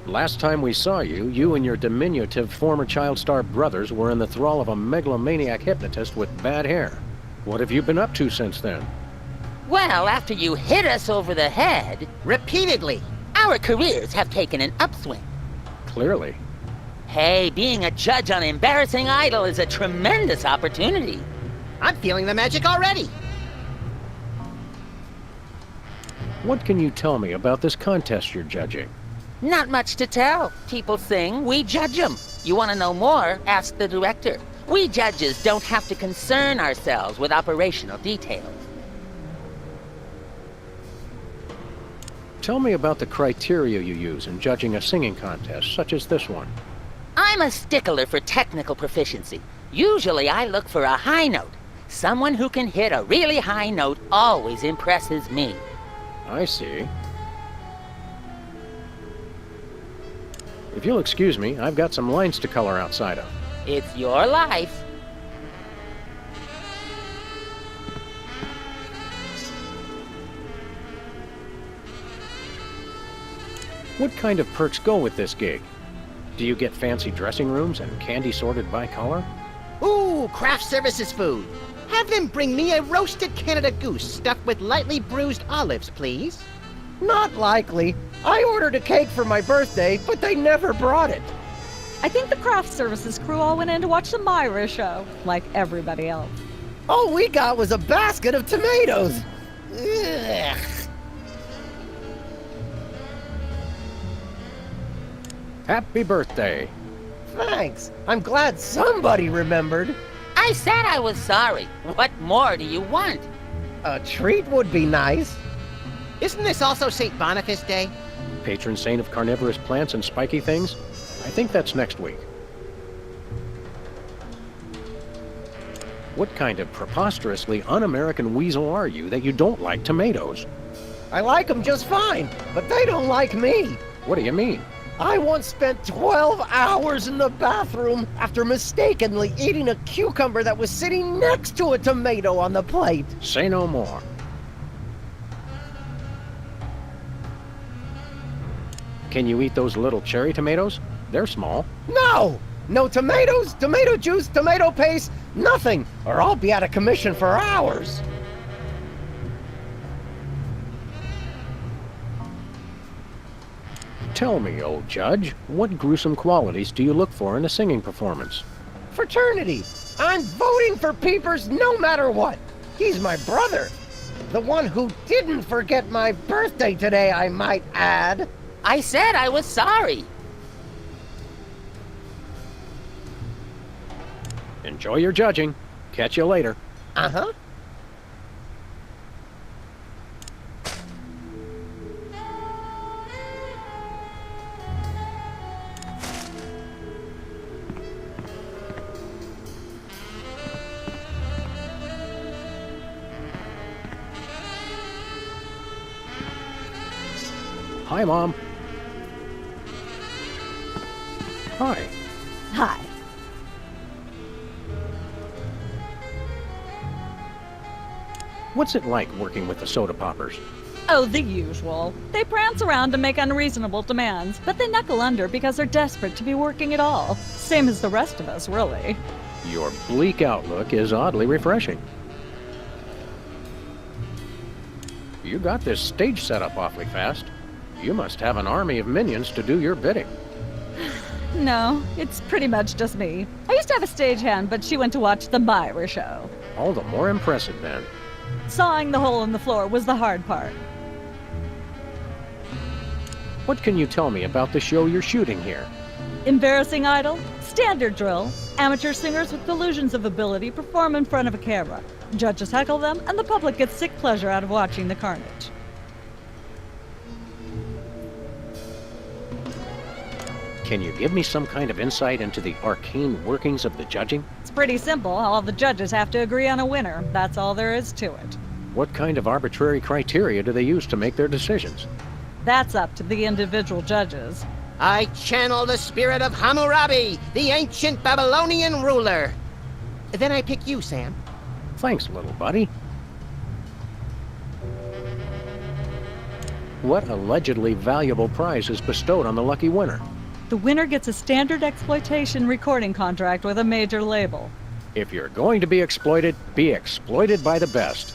Last time we saw you, you and your diminutive former child-starved brothers were in the thrall of a megalomaniac hypnotist with bad hair. What have you been up to since then? Well, after you hit us over the head, Repeatedly. our careers have taken an upswing. Clearly. Hey, being a judge on Embarrassing Idol is a tremendous opportunity. I'm feeling the magic already. What can you tell me about this contest you're judging? Not much to tell. People sing, we judge them. You want to know more? Ask the director. We judges don't have to concern ourselves with operational details. Tell me about the criteria you use in judging a singing contest, such as this one. I'm a stickler for technical proficiency. Usually I look for a high note. Someone who can hit a really high note always impresses me. I see. If you'll excuse me, I've got some lines to color outside of. It's your life. What kind of perks go with this gig? Do you get fancy dressing rooms and candy sorted by color? Ooh, craft services food. Have them bring me a roasted Canada goose stuffed with lightly bruised olives, please. Not likely. I ordered a cake for my birthday, but they never brought it. I think the craft services crew all went in to watch the Myra show, like everybody else. All we got was a basket of tomatoes. Ugh. Happy birthday. Thanks. I'm glad somebody remembered. I said I was sorry. What more do you want? A treat would be nice. Isn't this also St. Boniface Day? Patron saint of carnivorous plants and spiky things? I think that's next week. What kind of preposterously un-American weasel are you that you don't like tomatoes? I like them just fine, but they don't like me. What do you mean? I once spent 12 hours in the bathroom after mistakenly eating a cucumber that was sitting next to a tomato on the plate. Say no more. Can you eat those little cherry tomatoes? They're small. No! No tomatoes, tomato juice, tomato paste, nothing, or I'll be out of commission for hours. Tell me, old judge, what gruesome qualities do you look for in a singing performance? Fraternity. I'm voting for Peepers no matter what. He's my brother. The one who didn't forget my birthday today, I might add. I said I was sorry. Enjoy your judging. Catch you later. Uh-huh. Hi, Mom. Hi. Hi. What's it like working with the soda poppers? Oh, the usual. They prance around to make unreasonable demands, but they knuckle under because they're desperate to be working at all. Same as the rest of us, really. Your bleak outlook is oddly refreshing. You got this stage set up awfully fast. You must have an army of minions to do your bidding. No, it's pretty much just me. I used to have a stagehand, but she went to watch the Myra show. All the more impressive, then. Sawing the hole in the floor was the hard part. What can you tell me about the show you're shooting here? Embarrassing idol, standard drill. Amateur singers with delusions of ability perform in front of a camera. Judges heckle them, and the public gets sick pleasure out of watching the carnage. Can you give me some kind of insight into the arcane workings of the judging? It's pretty simple. All the judges have to agree on a winner. That's all there is to it. What kind of arbitrary criteria do they use to make their decisions? That's up to the individual judges. I channel the spirit of Hammurabi, the ancient Babylonian ruler. Then I pick you, Sam. Thanks, little buddy. What allegedly valuable prize is bestowed on the lucky winner? The winner gets a standard exploitation recording contract with a major label. If you're going to be exploited by the best.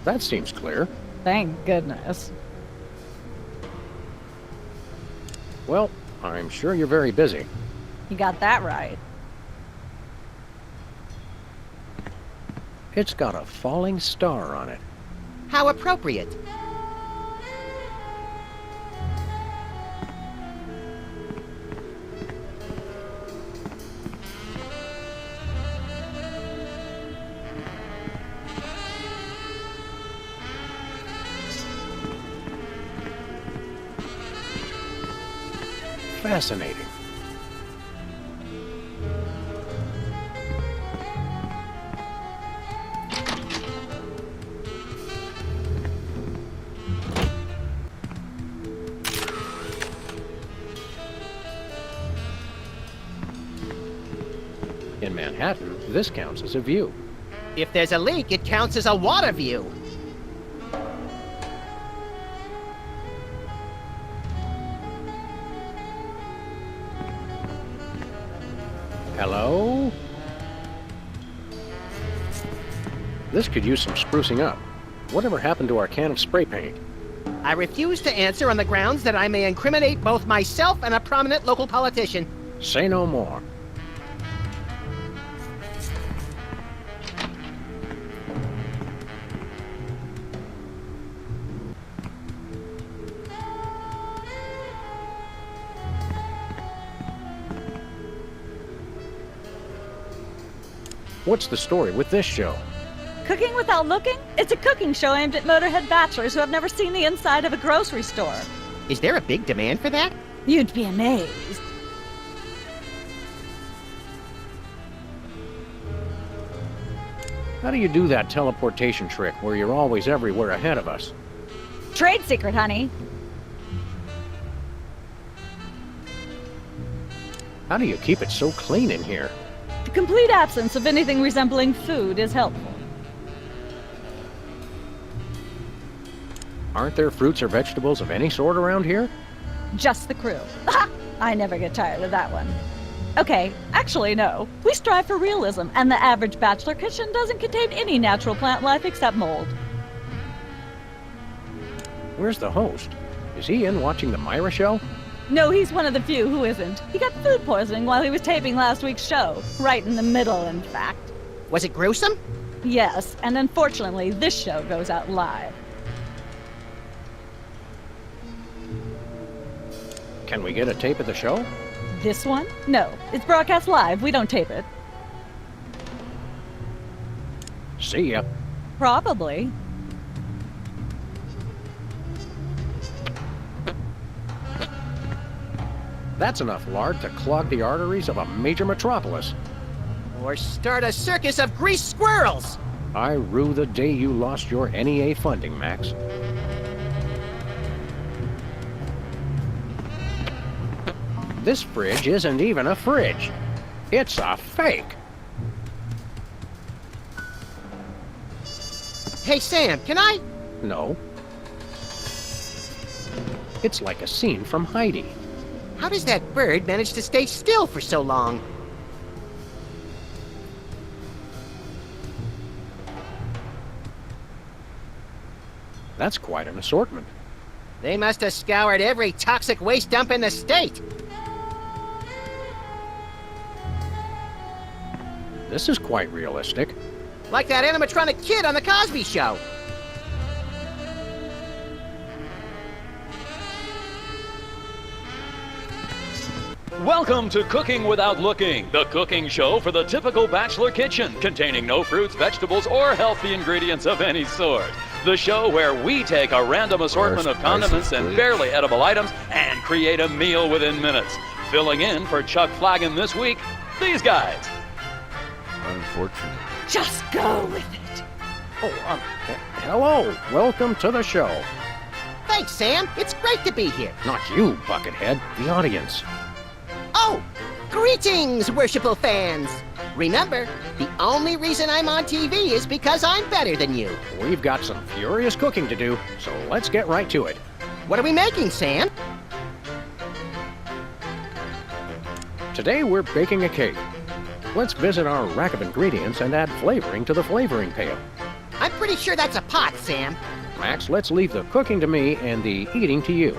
That seems clear. Thank goodness. Well, I'm sure you're very busy. You got that right. It's got a falling star on it. How appropriate. Fascinating. In Manhattan, this counts as a view. If there's a leak, it counts as a water view. Hello? This could use some sprucing up. Whatever happened to our can of spray paint? I refuse to answer on the grounds that I may incriminate both myself and a prominent local politician. Say no more. What's the story with this show? Cooking Without Looking? It's a cooking show aimed at motorhead bachelors who have never seen the inside of a grocery store. Is there a big demand for that? You'd be amazed. How do you do that teleportation trick where you're always everywhere ahead of us? Trade secret, honey. How do you keep it so clean in here? The complete absence of anything resembling food is helpful. Aren't there fruits or vegetables of any sort around here? Just the crew. I never get tired of that one. Okay, actually no. We strive for realism, and the average bachelor kitchen doesn't contain any natural plant life except mold. Where's the host? Is he in watching the Myra show? No, he's one of the few who isn't. He got food poisoning while he was taping last week's show. Right in the middle, in fact. Was it gruesome? Yes, and unfortunately, this show goes out live. Can we get a tape of the show? This one? No, it's broadcast live. We don't tape it. See ya. Probably. That's enough lard to clog the arteries of a major metropolis. Or start a circus of greased squirrels! I rue the day you lost your NEA funding, Max. This fridge isn't even a fridge. It's a fake. Hey, Sam, can I? No. It's like a scene from Heidi. How does that bird manage to stay still for so long? That's quite an assortment. They must have scoured every toxic waste dump in the state. This is quite realistic. Like that animatronic kid on The Cosby Show. Welcome to Cooking Without Looking, the cooking show for the typical bachelor kitchen, containing no fruits, vegetables, or healthy ingredients of any sort. The show where we take a random assortment of condiments and barely edible items and create a meal within minutes. Filling in for Chuck Flagon this week, these guys. Unfortunately. Just go with it. Oh, hello. Welcome to the show. Thanks, Sam. It's great to be here. Not you, Buckethead. The audience. Oh, greetings, worshipful fans. Remember, the only reason I'm on TV is because I'm better than you. We've got some furious cooking to do, so let's get right to it. What are we making, Sam? Today we're baking a cake. Let's visit our rack of ingredients and add flavoring to the flavoring pail. I'm pretty sure that's a pot, Sam. Max, let's leave the cooking to me and the eating to you.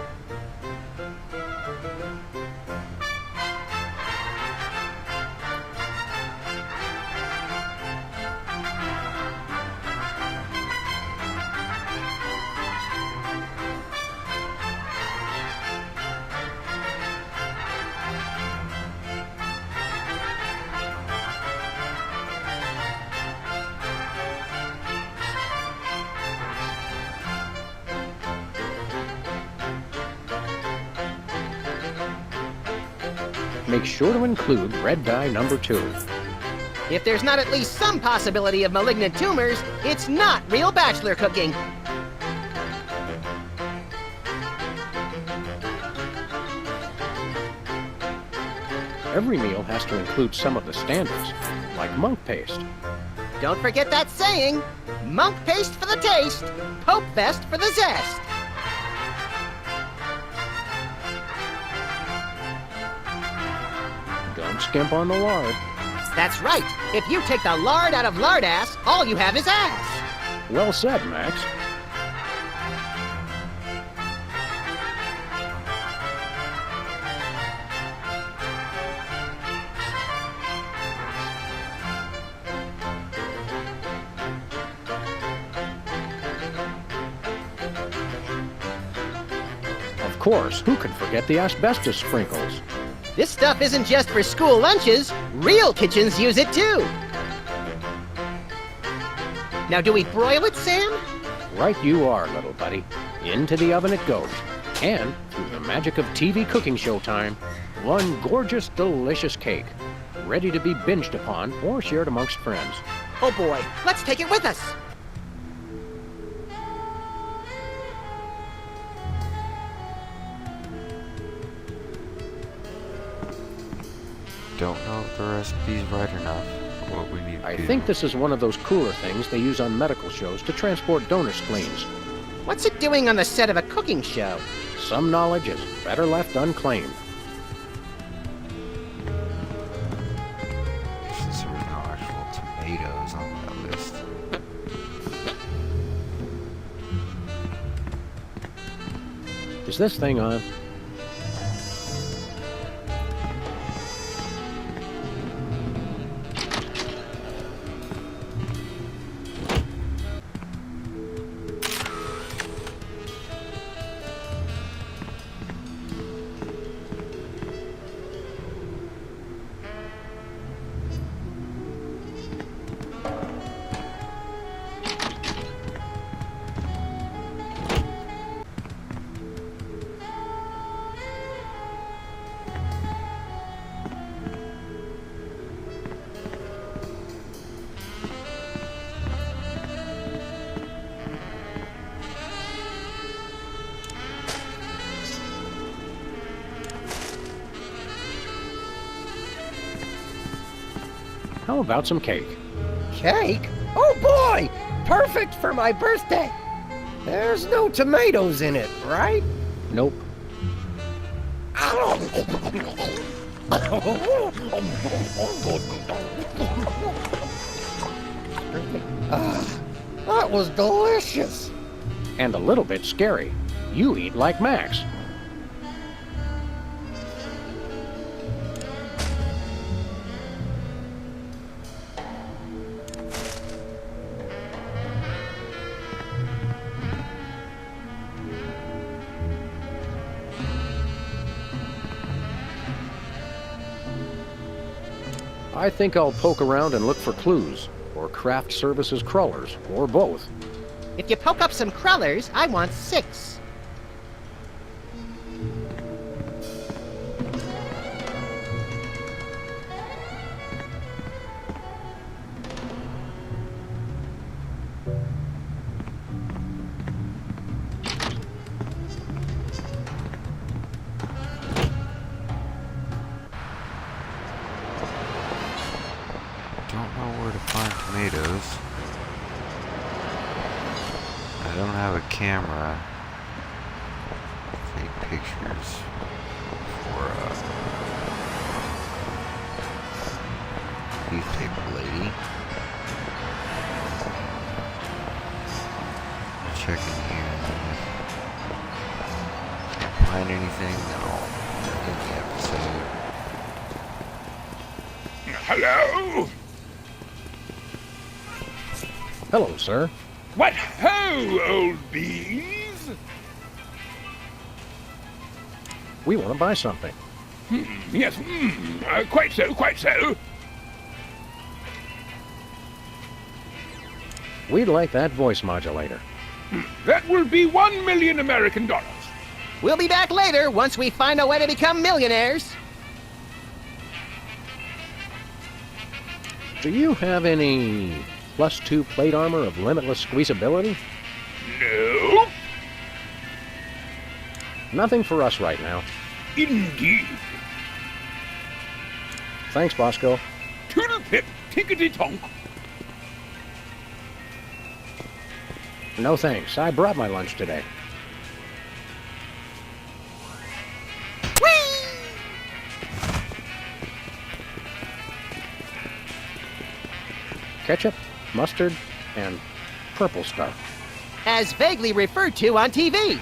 Make sure to include red dye number 2. If there's not at least some possibility of malignant tumors, it's not real bachelor cooking. Every meal has to include some of the standards, like monk paste. Don't forget that saying, monk paste for the taste, pope vest for the zest. Don't skimp on the lard. That's right. If you take the lard out of lard ass, all you have is ass. Well said, Max. Of course, who could forget the asbestos sprinkles? This stuff isn't just for school lunches. Real kitchens use it too. Now, do we broil it, Sam? Right you are, little buddy. Into the oven it goes. And, through the magic of TV cooking show time, one gorgeous, delicious cake, ready to be binged upon or shared amongst friends. Oh boy, let's take it with us. Don't know if the recipe's right or not. What we need to I do. think this is one of those cooler things they use on medical shows to transport donor spleens. What's it doing on the set of a cooking show? Some knowledge is better left unclaimed. Since there were no actual tomatoes on that list. Is this thing on? How about some cake? Cake? Oh boy! Perfect for my birthday! There's no tomatoes in it, right? Nope. That was delicious! And a little bit scary. You eat like Max. I think I'll poke around and look for clues, or craft services crawlers, or both. If you poke up some crawlers, I want 6. Don't know where to find tomatoes. I don't have a camera. Take pictures for newspaper lady. Checking here. Can't find anything. No. In the episode. Hello? Hello, sir. What ho, old bees? We want to buy something. Yes, quite so, quite so. We'd like that voice modulator. That will be 1 million American dollars. We'll be back later once we find a way to become millionaires. Do you have any +2 plate armor of limitless squeezability? No. Nothing for us right now. Indeed. Thanks, Bosco. Toodle pip, tinkety tonk. No thanks. I brought my lunch today. Ketchup, mustard, and purple stuff. As vaguely referred to on TV.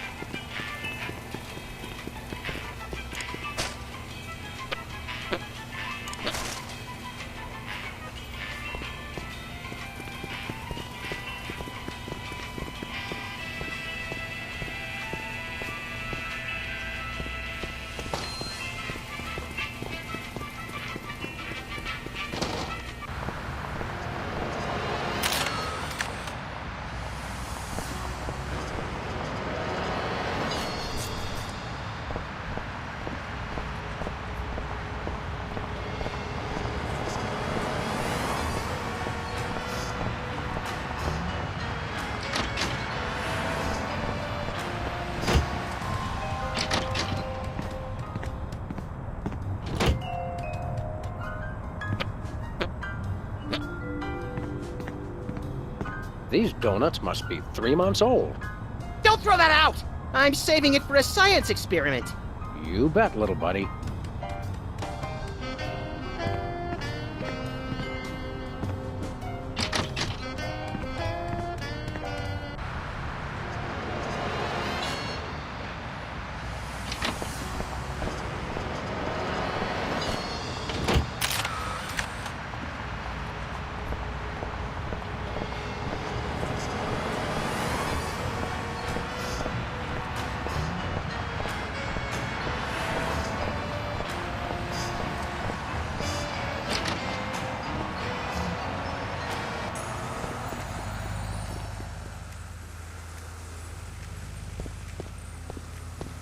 These donuts must be 3 months old. Don't throw that out! I'm saving it for a science experiment. You bet, little buddy.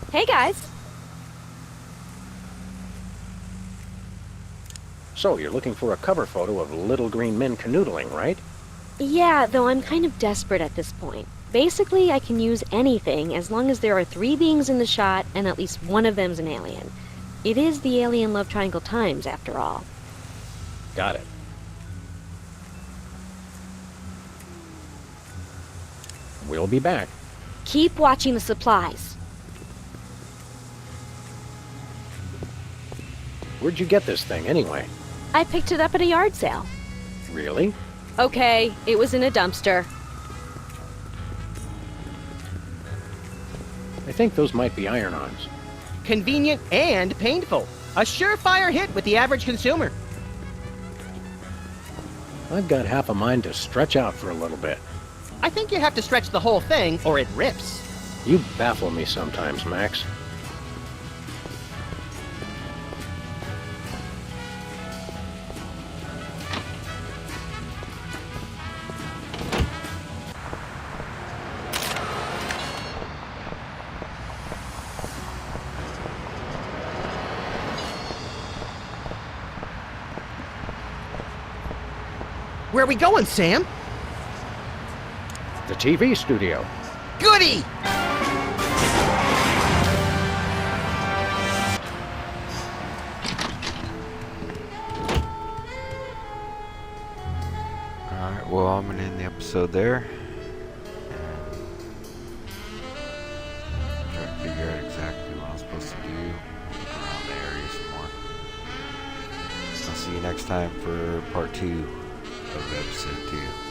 Hey, guys. So, you're looking for a cover photo of little green men canoodling, right? Yeah, though I'm kind of desperate at this point. Basically, I can use anything as long as there are 3 beings in the shot and at least one of them's an alien. It is the Alien Love Triangle Times, after all. Got it. We'll be back. Keep watching the supplies. Where'd you get this thing, anyway? I picked it up at a yard sale. Really? Okay, it was in a dumpster. I think those might be iron-ons. Convenient and painful. A surefire hit with the average consumer. I've got half a mind to stretch out for a little bit. I think you have to stretch the whole thing or it rips. You baffle me sometimes, Max. Where are we going, Sam? The TV studio. Goody! Alright, well, I'm gonna end the episode there. And try to figure out exactly what I'm supposed to do around the area some more. I'll see you next time for part 2 of episode 2.